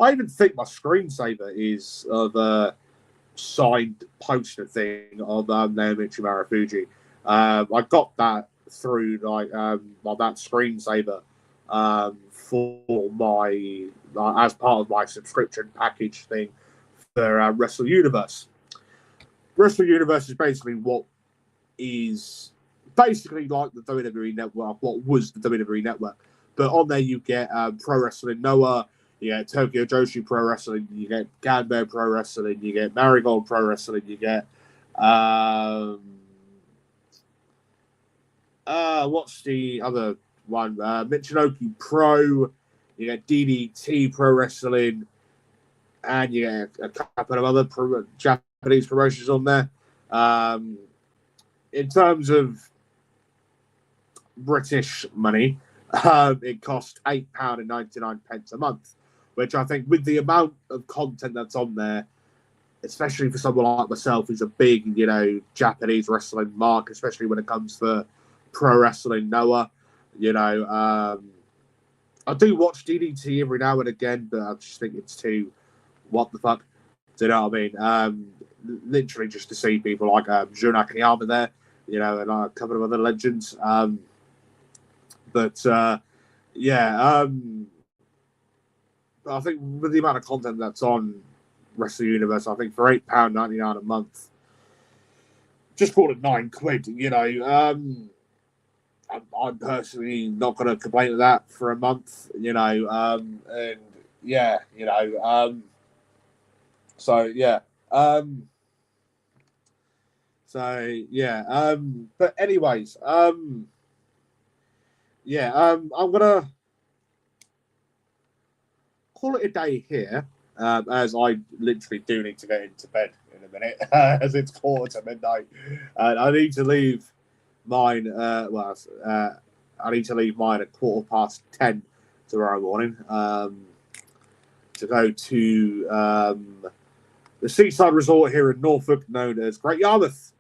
even think my screensaver is of a signed poster thing of Naomichi Marufuji. I got that through that screensaver for my as part of my subscription package thing for Wrestle Universe. Wrestle Universe is basically what is basically like the WWE Network, what was the WWE Network. But on there you get Pro Wrestling Noah, you get Tokyo Joshi Pro Wrestling, you get Ganbei Pro Wrestling, you get Marigold Pro Wrestling, you get what's the other one. Michinoku Pro, you get DDT Pro Wrestling, and you get a couple of other Japanese promotions on there. In terms of British money, it costs £8.99 a month, which I think with the amount of content that's on there, especially for someone like myself who's a big, Japanese wrestling mark, especially when it comes to pro wrestling, Noah, I do watch DDT every now and again, but I just think it's too, what the fuck, do you know what I mean? Literally just to see people like Jun Akiyama there, and a couple of other legends. But I think with the amount of content that's on Wrestle Universe, I think for £8.99 a month, just call it £9. I'm personally not going to complain to that for a month, but anyways, I'm gonna call it a day here, as I literally do need to get into bed in a minute, as it's midnight, and I need to leave mine. I need to leave mine at 10:15 tomorrow morning, to go to the seaside resort here in Norfolk, known as Great Yarmouth,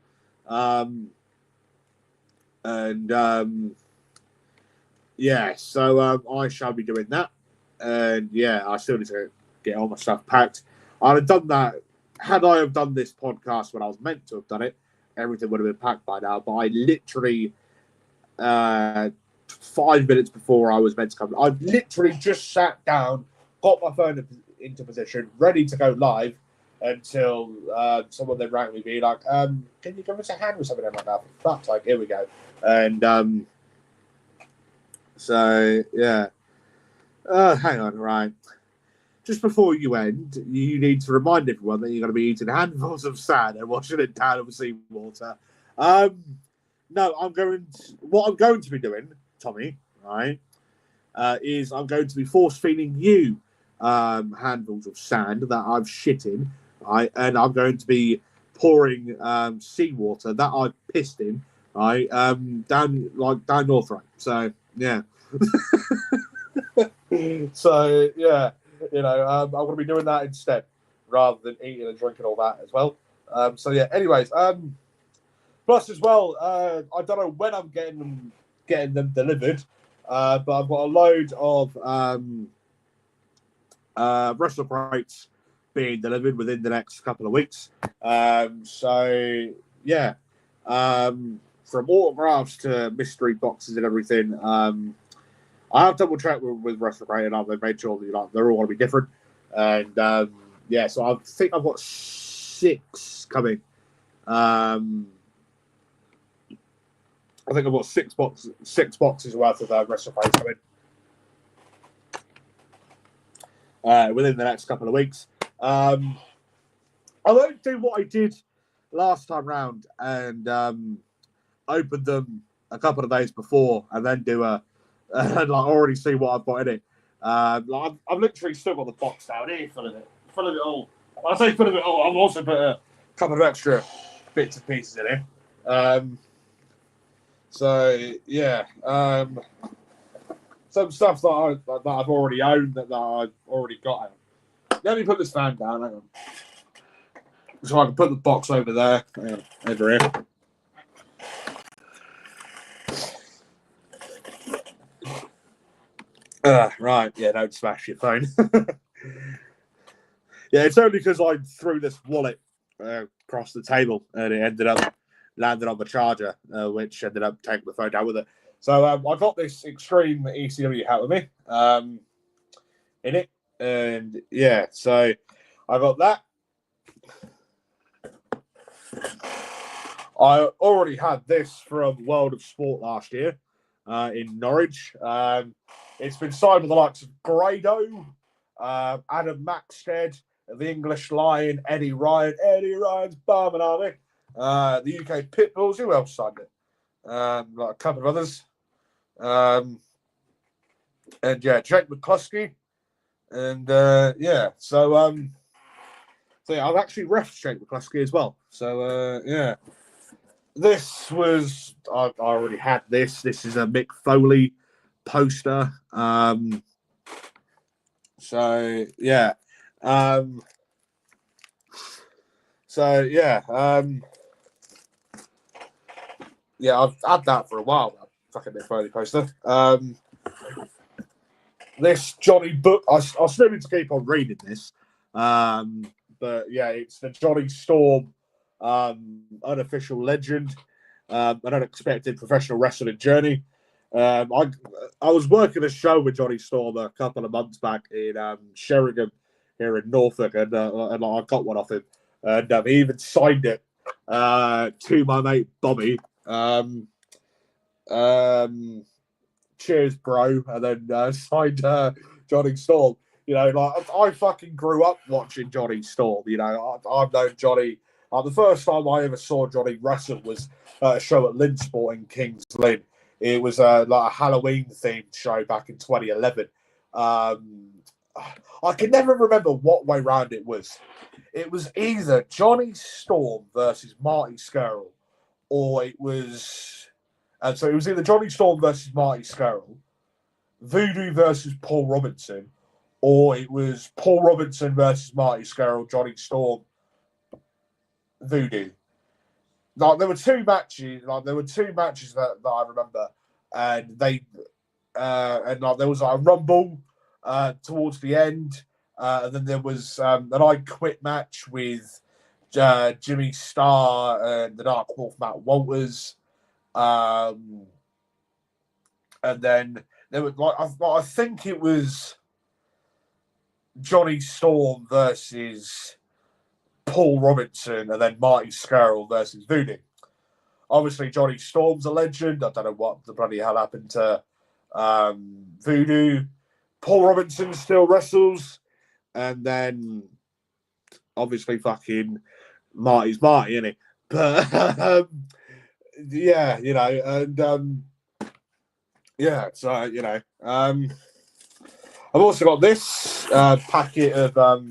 so I shall be doing that, and I still need to get all my stuff packed. I'd have done that had I have done this podcast when I was meant to have done it. Everything would have been packed by now, but I literally 5 minutes before I was meant to come, I literally just sat down, got my phone into position, ready to go live, until someone then rang me, being like, "Can you give us a hand with something?" I'm like, "Oh, for fuck's sake, here we go." And hang on, right. Just before you end, you need to remind everyone that you're going to be eating handfuls of sand and washing it down with seawater. No, what I'm going to be doing, Tommy, right, is I'm going to be force feeding you handfuls of sand that I've shit in, right, and I'm going to be pouring seawater that I've pissed in, right, down north, right. So yeah. So yeah. I'm going to be doing that instead, rather than eating and drinking all that as well. Anyways, plus as well, I don't know when I'm getting them delivered, but I've got a load of wrestle crates being delivered within the next couple of weeks. From autographs to mystery boxes and everything. I have double checked with Wrestle Crate, and I've made sure that they're all going to be different. And so I think I've got 6 coming. I think I've got 6 boxes worth of Wrestle Crate coming within the next couple of weeks. I won't do what I did last time round and open them a couple of days before and then do and already see what I've got in it. I've literally still got the box down here full of it all. When I say full of it all, I've also put a couple of extra bits and pieces in here. Some stuff that I've already owned that I've already got. Let me put this fan down. Hang on. So I can put the box over there. Hang on, over here. Right, yeah, don't smash your phone. Yeah, it's only because I threw this wallet across the table and it ended up landing on the charger, which ended up taking the phone down with it. So I got this Extreme ECW hat with me in it, and yeah, so I got that. I already had this from World of Sport last year in Norwich. It's been signed with the likes of Grado, Adam Maxted, the English Lion, Eddie Ryan's Barman Army, the UK Pitbulls. Who else signed it? Like a couple of others. and Jake McCluskey, and so yeah, I've actually refed Jake McCluskey as well. So yeah, this was I already had this. This is a Mick Foley poster. So yeah, yeah, I've had that for a while. That fucking Mick Foley poster. This Johnny book, I still need to keep on reading this. But yeah, it's the Johnny Storm unofficial legend, an unexpected professional wrestling journey. I was working a show with Johnny Storm a couple of months back in Sheringham here in Norfolk, and I got one off him, and he even signed it to my mate Bobby. Cheers, bro, and then signed Johnny Storm. You know, like I fucking grew up watching Johnny Storm. You know, I've known Johnny. The first time I ever saw Johnny wrestle was a show at Lynn Sport in Kings Lynn. It was like a Halloween themed show back in 2011. I can never remember what way round it was. It was either Johnny Storm versus Marty Scurll, or it was. And so it was either Johnny Storm versus Marty Scurll, Voodoo versus Paul Robinson, or it was Paul Robinson versus Marty Scurll, Johnny Storm, Voodoo. Like there were two matches. That I remember, and they and like there was like a rumble towards the end, and then there was an I Quit match with Jimmy Starr and the Dark Wolf Matt Walters. And then there was like I think it was Johnny Storm versus Paul Robinson, and then Marty Scurll versus Voodoo. Obviously, Johnny Storm's a legend. I don't know what the bloody hell happened to Voodoo. Paul Robinson still wrestles, and then obviously fucking Marty's Marty, isn't he? But yeah, you know, and yeah, so you know, I've also got this packet of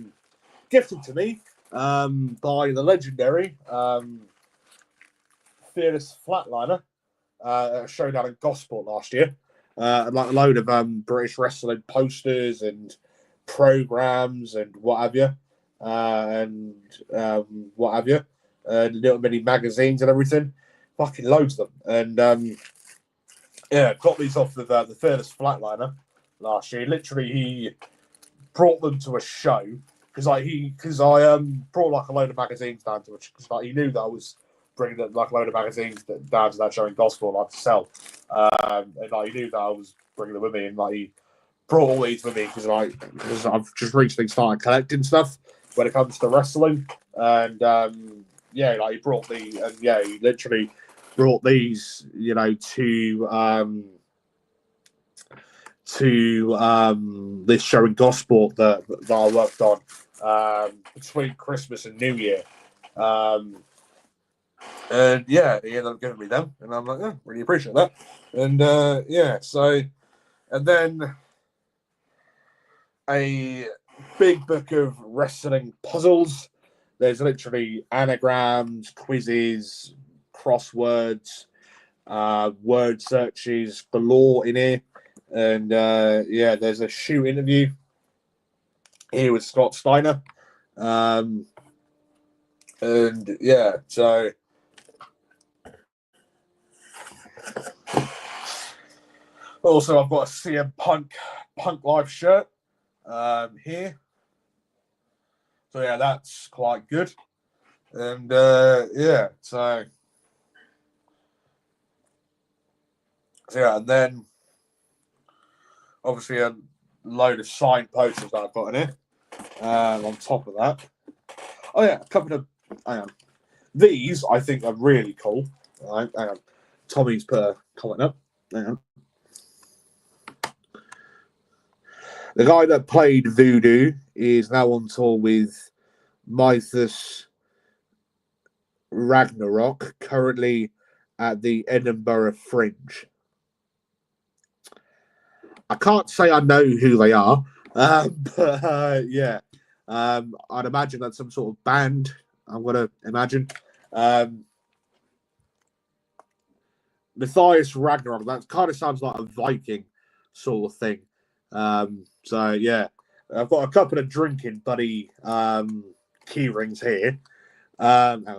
gifted to me by the legendary Fearless Flatliner, a showdown in Gosport last year. Like a load of British wrestling posters and programs and what have you, and little mini magazines and everything. Fucking loads of them. And yeah, got these off of the Fearless Flatliner last year. Literally, he brought them to a show because I brought like a load of magazines down to it because like he knew that I was bringing like a load of magazines down to that show in Gosport like to sell, and like he knew that I was bringing them with me, and like he brought all these with me because I've just recently started collecting stuff when it comes to wrestling, and yeah, like he brought he literally brought these, you know, to this show in Gosport that I worked on between Christmas and New Year. And yeah, he ended up giving me them, and I'm like, yeah, really appreciate that. And yeah, so, and then a big book of wrestling puzzles. There's literally anagrams, quizzes, crosswords, word searches galore in here. And yeah, there's a shoot interview here with Scott Steiner. And yeah, so also I've got a CM Punk Life shirt here. So yeah, that's quite good. And yeah, so yeah, and then obviously a load of signed posters that I've got in here. On top of that, oh yeah, a couple of hang on. These I think are really cool. All right, hang on. Tommy's put a comment up. Hang on. The guy that played Voodoo is now on tour with Mythos Ragnarok, currently at the Edinburgh Fringe. I can't say I know who they are, but yeah, I'd imagine that's some sort of band. I'm gonna imagine. Matthias Ragnarok. That kind of sounds like a Viking sort of thing. So yeah, I've got a couple of drinking buddy key rings here.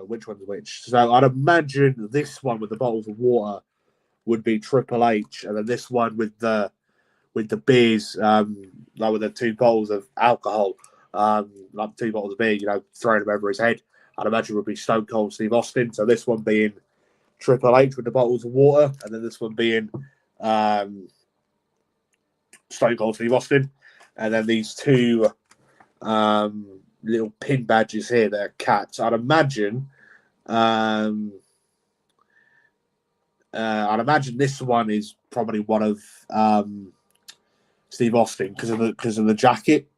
Which one's which? So I'd imagine this one with the bottles of water would be Triple H, and then this one with the beers, like with the 2 bottles of alcohol, like 2 bottles of beer, throwing them over his head. I'd imagine would be Stone Cold Steve Austin. So this one being Triple H with the bottles of water, and then this one being Stone Cold Steve Austin, and then these 2 little pin badges here. They're cats. I'd imagine this one is probably one of Steve Austin because of the jacket.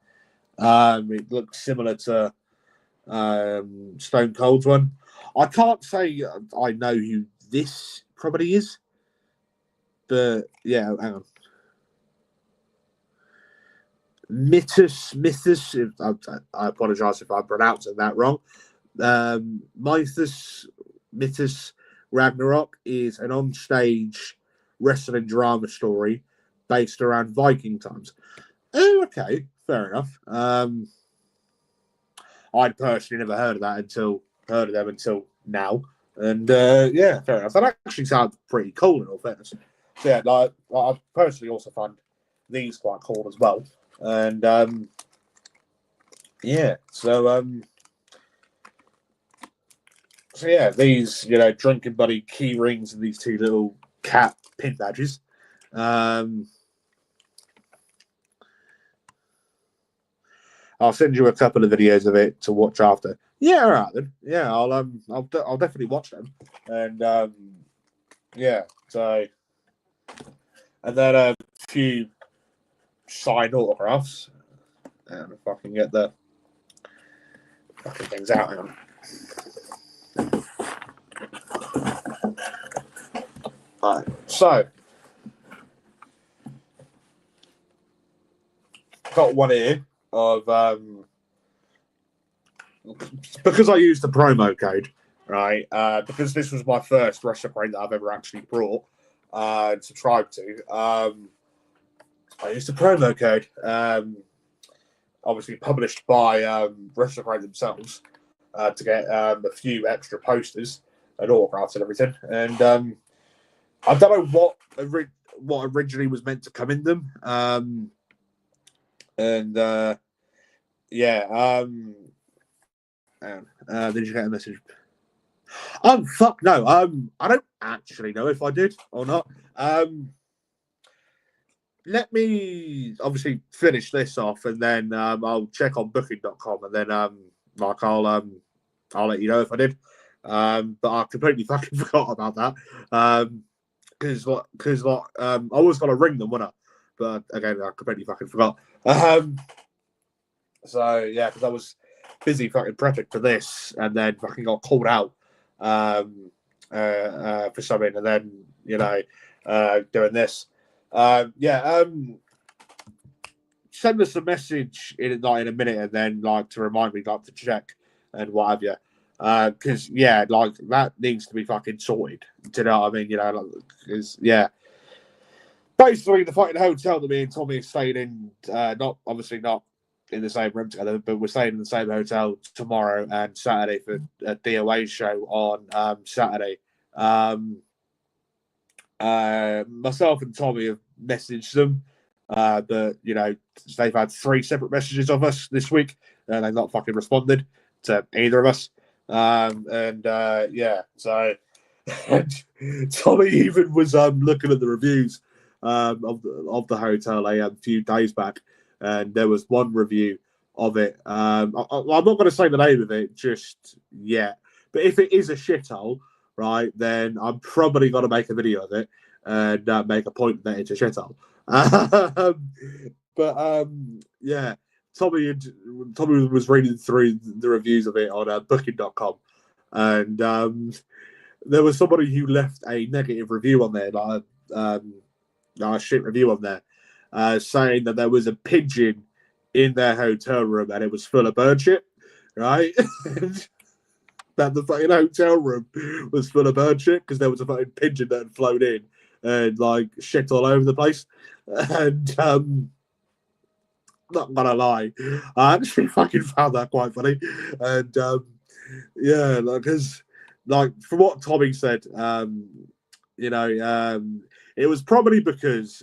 It looks similar to Stone Cold's one. I can't say I know who this probably is, but yeah, hang on. Mythos. I apologize if I'm pronouncing that wrong. Mythos Ragnarok is an on-stage wrestling drama story based around Viking times. Oh, okay, fair enough. I'd personally never heard of them until now, and yeah, fair enough. That actually sounds pretty cool in all fairness. So yeah, like I personally also find these quite cool as well, and yeah, so yeah, these drinking buddy key rings and these 2 little cat pin badges. I'll send you a couple of videos of it to watch after. Yeah, all right then. Yeah, I'll definitely watch them. And yeah, so and then a few signed autographs. And if I can get the fucking things out, hang on. All right, so got one here of because I used the promo code, right? Because this was my first wrestler crate that I've ever actually brought and subscribed to. I used the promo code, obviously published by Wrestler Crate themselves, to get a few extra posters and autographs and everything. And I don't know what originally was meant to come in them. Yeah. Did you get a message? Oh fuck no. I don't actually know if I did or not. Let me obviously finish this off, and then I'll check on booking.com, and then I'll let you know if I did. But I completely fucking forgot about that. Because I was gonna ring them, wasn't I? But again, I completely fucking forgot. So yeah, because I was busy fucking prepping for this, and then fucking got called out for something, and then doing this. Send us a message in a minute, and then to remind me to check and what have you. Because that needs to be fucking sorted. Do you know what I mean? Because basically the fucking hotel that me and Tommy stayed in, not in the same room together, but we're staying in the same hotel tomorrow and Saturday for a DOA show on Saturday. Myself and Tommy have messaged them, but they've had 3 separate messages of us this week, and they've not fucking responded to either of us. So Tommy even was looking at the reviews of the hotel a few days back, and there was one review of it. I'm not going to say the name of it just yet, but if it is a shithole, right, then I'm probably going to make a video of it and make a point that it's a shithole. Tommy was reading through the reviews of it on booking.com, and there was somebody who left a negative review on there, a shit review on there. saying that there was a pigeon in their hotel room and it was full of bird shit, right? That the fucking hotel room was full of bird shit because there was a fucking pigeon that had flown in and like shit all over the place. And not gonna lie, I actually fucking found that quite funny. And yeah, because like from what Tommy said, it was probably because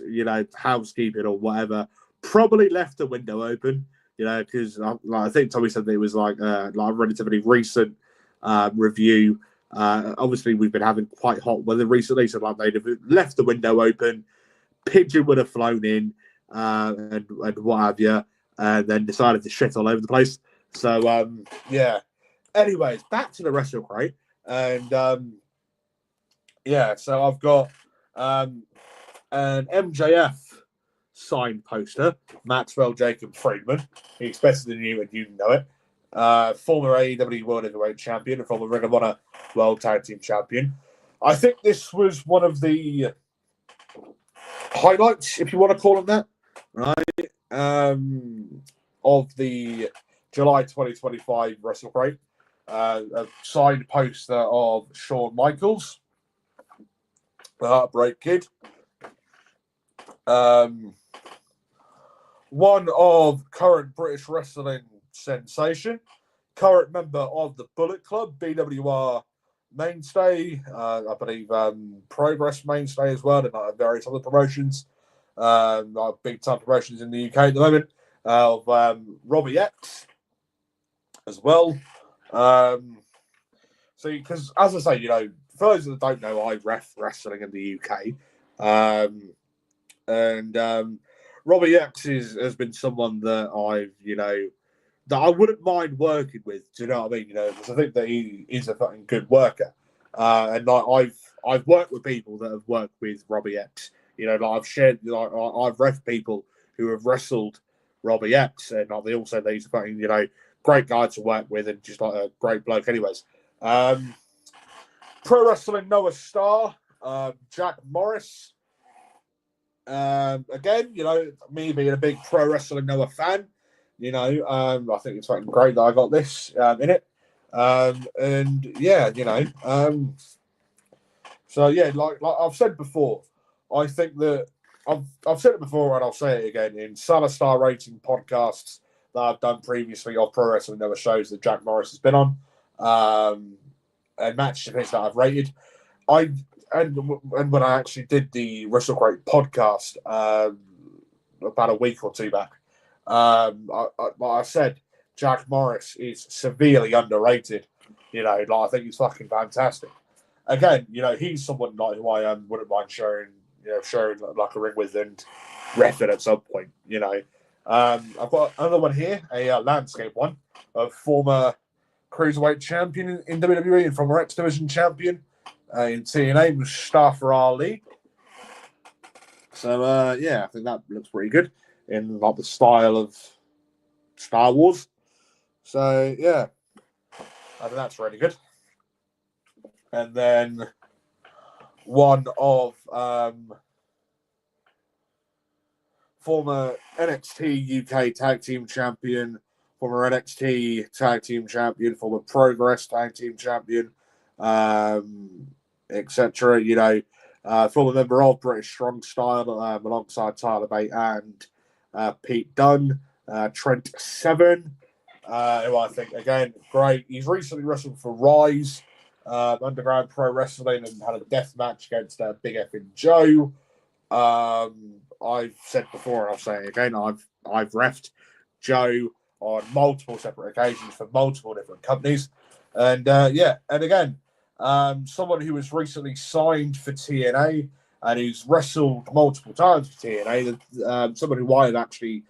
housekeeping or whatever probably left the window open. Because I think Tommy said that it was like a relatively recent review. Obviously, we've been having quite hot weather recently, so like they'd have left the window open, pigeon would have flown in, and what have you, and then decided to shit all over the place. So yeah. Anyways, back to the Wrestle Crate, and yeah. So I've got an MJF signed poster, Maxwell Jacob Friedman. He's better than you, and you know it. Former AEW World Heavyweight Champion and former Ring of Honor World Tag Team Champion. I think this was one of the highlights, if you want to call them that, right? Of the July 2025 Wrestle Crate. A signed poster of Shawn Michaels, the Heartbreak Kid. One of current British wrestling sensation, current member of the Bullet Club, BWR mainstay, I believe Progress mainstay as well, and various other promotions, big time promotions in the UK at the moment, of Robbie X as well. So, because as I say, for those that don't know, I ref wrestling in the UK, and Robbie X has been someone that that I wouldn't mind working with. Do you know what I mean? Because I think that he is a fucking good worker, and like I've worked with people that have worked with Robbie X. I've shared, I've ref people who have wrestled Robbie X, and they all say that he's a fucking great guy to work with and just like a great bloke. Anyways, Pro Wrestling Noah Star, Jack Morris. Again, me being a big Pro Wrestling Noah fan, I think it's fucking great that I got this in it. And yeah, so yeah, like I've said before, I think that I've said it before and I'll say it again in Sala Star rating podcasts that I've done previously of Pro Wrestling Noah shows that Jack Morris has been on, and match events that I've rated. And when I actually did the Wrestle Crate podcast about a week or two back, I said Jack Morris is severely underrated. I think he's fucking fantastic. Again, he's someone like who I wouldn't mind sharing like a ring with and reffing at some point. I've got another one here, a landscape one, of former cruiserweight champion in WWE and former X Division champion in TNA, Mustafa Ali. So yeah, I think that looks pretty good in like the style of Star Wars. So yeah, I think that's really good. And then one of former NXT UK Tag Team Champion, former NXT Tag Team Champion, former Progress Tag Team Champion, etc. Former member of British Strong Style alongside Tyler Bate and Pete Dunne, Trent Seven, who I think, again, great. He's recently wrestled for Rise, Underground Pro Wrestling, and had a death match against Big Effing Joe. I've said before, and I'll say it again, I've reffed Joe on multiple separate occasions for multiple different companies. And yeah, and again, someone who was recently signed for TNA and who's wrestled multiple times for TNA, someone who I've actually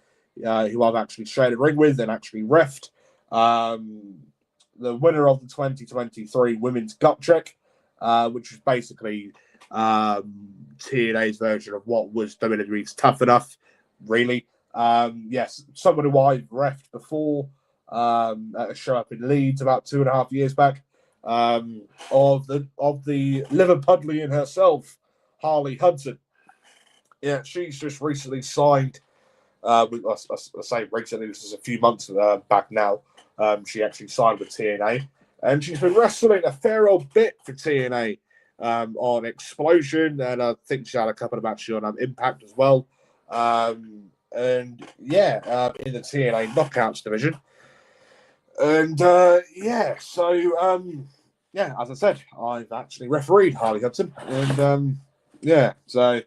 shared a ring with and actually reffed, the winner of the 2023 Women's Gut Check, which is basically TNA's version of what was WWE's Tough Enough, really. Yes, someone who I've reffed before at a show up in Leeds about 2.5 years back, of the Liverpudlian herself, Harley Hudson, yeah, she's just recently signed. I say recently, this is a few months back now. She actually signed with TNA, and she's been wrestling a fair old bit for TNA on Explosion, and I think she had a couple of matches on Impact as well. And yeah, in the TNA Knockouts division. And yeah, so yeah, as I said, I've actually refereed Harley Hudson, and yeah, so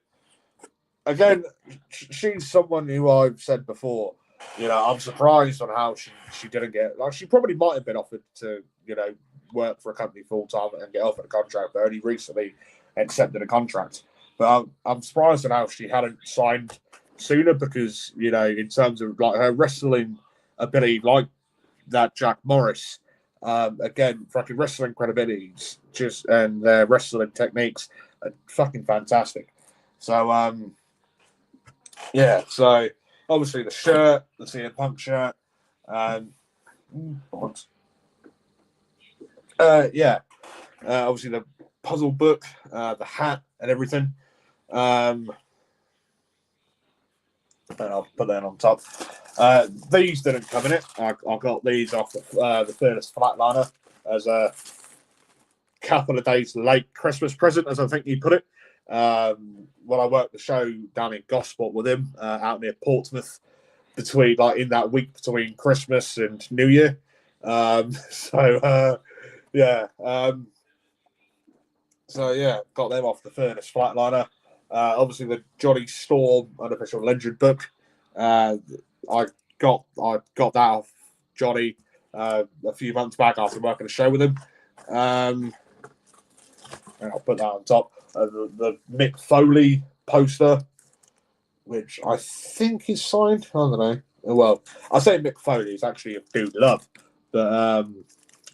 again, she's someone who I've said before. You know, I'm surprised on how she didn't get, like, she probably might have been offered to, you know, work for a company full time and get offered a contract, but only recently accepted a contract. But I'm surprised on how she hadn't signed sooner, because, you know, in terms of like her wrestling ability, like that Jack Morris, again, fucking wrestling credibilities, just and their wrestling techniques are fucking fantastic. So yeah, so obviously the shirt, the CM Punk shirt, yeah, obviously the puzzle book, the hat, and everything. And I'll put that on top. These didn't come in it. I got these off the Furnace Flatliner as a couple of days late Christmas present, as I think you put it. When I worked the show down in Gosport with him, out near Portsmouth, between in that week between Christmas and New Year. So yeah, got them off the Furnace Flatliner. Obviously, the Johnny Storm unofficial legend book. I got that off Johnny a few months back after working a show with him. And I'll put that on top. The Mick Foley poster, which I think is signed. I don't know. Well, I say Mick Foley is actually a Dude Love, but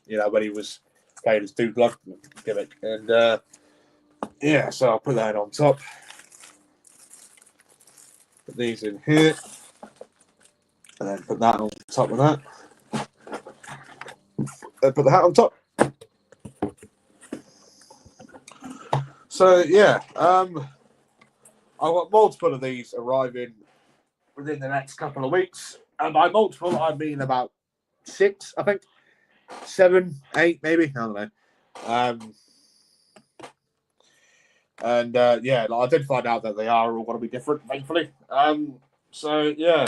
you know, when he was playing his Dude Love gimmick, and yeah, so I'll put that on top. Put these in here, and then put that on top of that. And put the hat on top. So yeah, I've got multiple of these arriving within the next couple of weeks, and by multiple I mean about 6, I think, 7, 8, maybe, I don't know. And yeah, I did find out that they are all going to be different, thankfully. So yeah,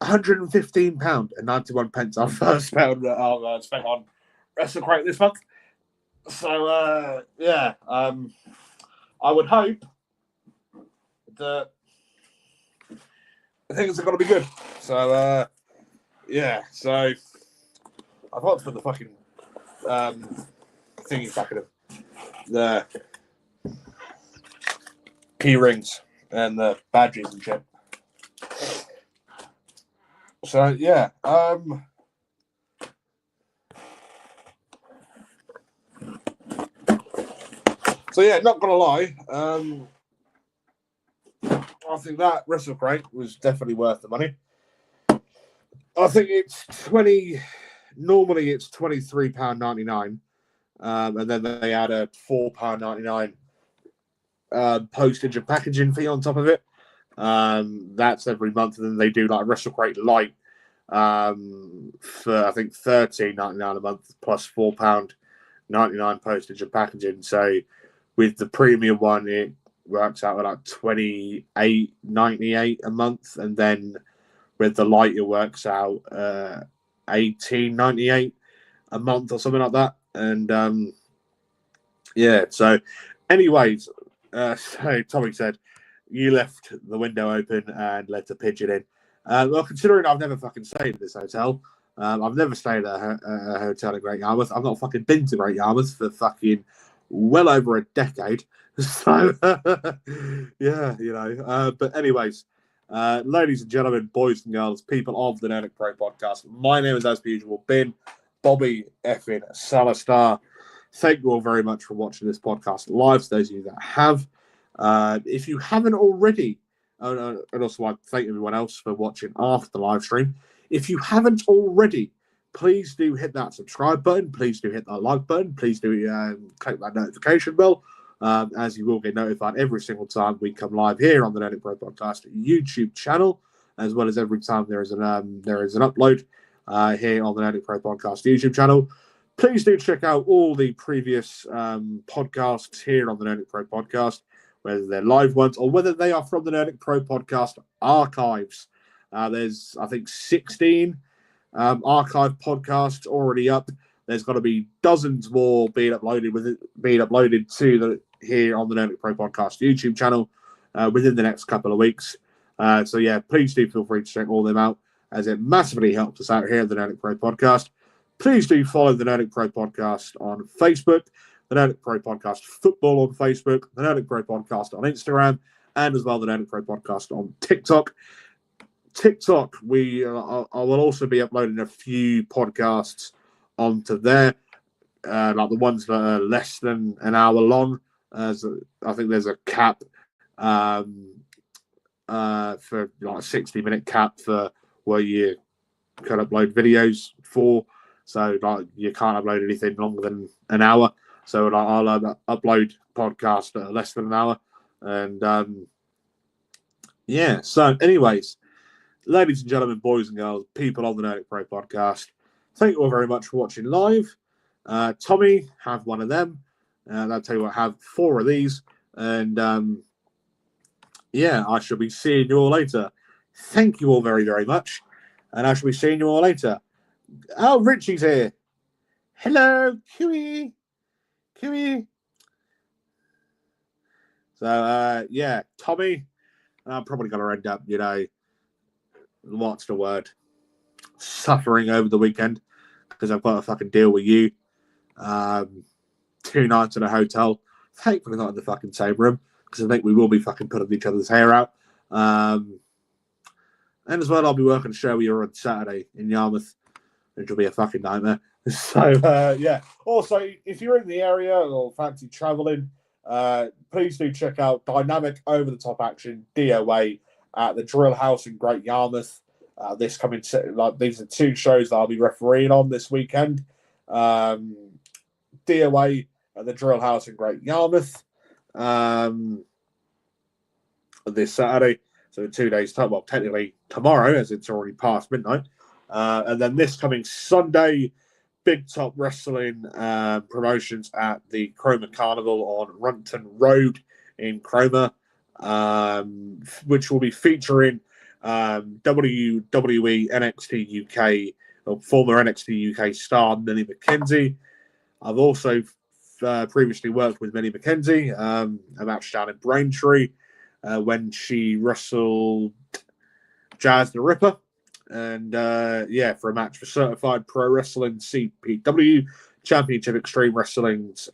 £115 and 91 pence our first pound that I've spent on WrestleCrate this month. So yeah, I would hope that things are going to be good. So yeah, so I've got to put the fucking thingy back in it. The key rings and the badges and shit. So yeah, so yeah, not gonna lie, I think that WrestleCrate was definitely worth the money. I think it's normally it's £23.99, and then they add a £4.99 postage and packaging fee on top of it. That's every month, and then they do like WrestleCrate Lite for I think £13.99 a month plus £4.99 postage and packaging. So with the premium one, it works out at like $28.98 a month, and then with the Lite, it works out $18.98 a month or something like that. And yeah, so anyways, so Tommy said you left the window open and let a pigeon in. Well, considering I've never fucking stayed at this hotel, I've never stayed at a hotel in Great Yarmouth. I've not fucking been to Great Yarmouth for fucking well over a decade. So yeah, you know. But anyways, ladies and gentlemen, boys and girls, people of the Nerdic Pro podcast, my name is, as per usual, Ben Bobby effing Salastar. Thank you all very much for watching this podcast live. To those of you that have, if you haven't already, and also I thank everyone else for watching after the live stream. If you haven't already, please do hit that subscribe button. Please do hit that like button. Please do click that notification bell. as you will get notified every single time we come live here on the Nerdic Pro Podcast YouTube channel, as well as every time there is an upload here on the Nerdic Pro Podcast YouTube channel. Please do check out all the previous podcasts here on the Nerdic Pro Podcast, whether they're live ones or whether they are from the Nerdic Pro Podcast archives. There's, I think, 16 archive podcasts already up. There's got to be dozens more being uploaded to here on the Nerdic Pro Podcast YouTube channel within the next couple of weeks. So yeah, please do feel free to check all them out, as it massively helps us out here at the Nerdic Pro Podcast. Please do follow the Nerdic Pro Podcast on Facebook, the Nerdic Pro Podcast Football on Facebook, the Nerdic Pro Podcast on Instagram, and as well the Nerdic Pro Podcast on TikTok. TikTok, I will also be uploading a few podcasts onto there, like the ones that are less than an hour long. As I think there's a cap for like a 60-minute cap for where you can upload videos for. So like you can't upload anything longer than an hour. So like, I'll upload podcasts that are less than an hour. And yeah, so anyways, ladies and gentlemen, boys and girls, people on the Nerdic Pro Podcast, thank you all very much for watching live. Tommy, have one of them. And I'll tell you what, have 4 of these. And yeah, I shall be seeing you all later. Thank you all very, very much. And I shall be seeing you all later. Oh, Richie's here. Hello, Kiwi. So, yeah, Tommy, I'm probably going to end up, what's the word? Suffering over the weekend because I've got to fucking deal with you. 2 nights in a hotel. Thankfully not in the fucking same room, because I think we will be fucking putting each other's hair out. And as well, I'll be working a show here on Saturday in Yarmouth, which will be a fucking nightmare. So, yeah. Also, if you're in the area or fancy travelling, please do check out Dynamic Over-the-Top Action, DOA, at the Drill House in Great Yarmouth. These are 2 shows that I'll be refereeing on this weekend. DOA at the Drill House in Great Yarmouth this Saturday. So in 2 days' time, well, technically tomorrow, as it's already past midnight. And then this coming Sunday, Big Top Wrestling promotions at the Cromer Carnival on Runton Road in Cromer, which will be featuring WWE NXT UK, or former NXT UK star Millie McKenzie. I've also previously worked with Millie McKenzie, a match down in Braintree when she wrestled Jazz the Ripper. And yeah, for a match for Certified Pro Wrestling CPW Championship Extreme Wrestling's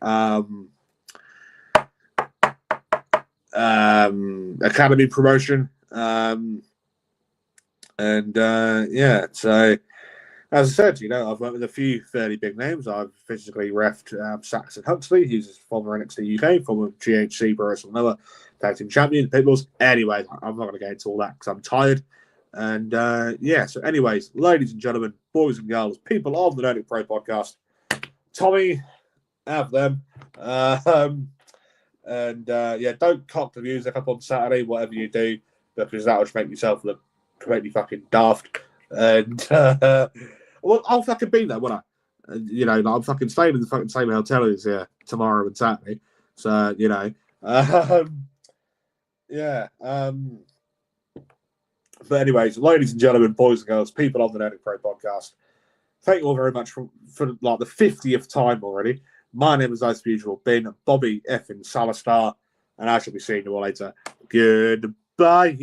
Academy promotion. Yeah, so as I said, I've worked with a few fairly big names. I've physically refed Saxon Huxley, who's former NXT UK, former GHC Pro Wrestling Noah Tag Team Champion, Pitbulls. Anyway, I'm not going to get into all that because I'm tired. And yeah, so anyways, ladies and gentlemen, boys and girls, people of the Nerdic Pro Podcast, Tommy, have them. Yeah, don't cock the music up on Saturday, whatever you do, because that would make yourself look completely fucking daft. And well, I'll fucking be there, won't I? I'm fucking staying in the fucking same hotel as here tomorrow and Saturday. So, yeah. But anyways, ladies and gentlemen, boys and girls, people of the Nerdic Pro Podcast, thank you all very much for like the 50th time already. My name is, as usual, been Bobby effing Salastar, and I shall be seeing you all later. Goodbye.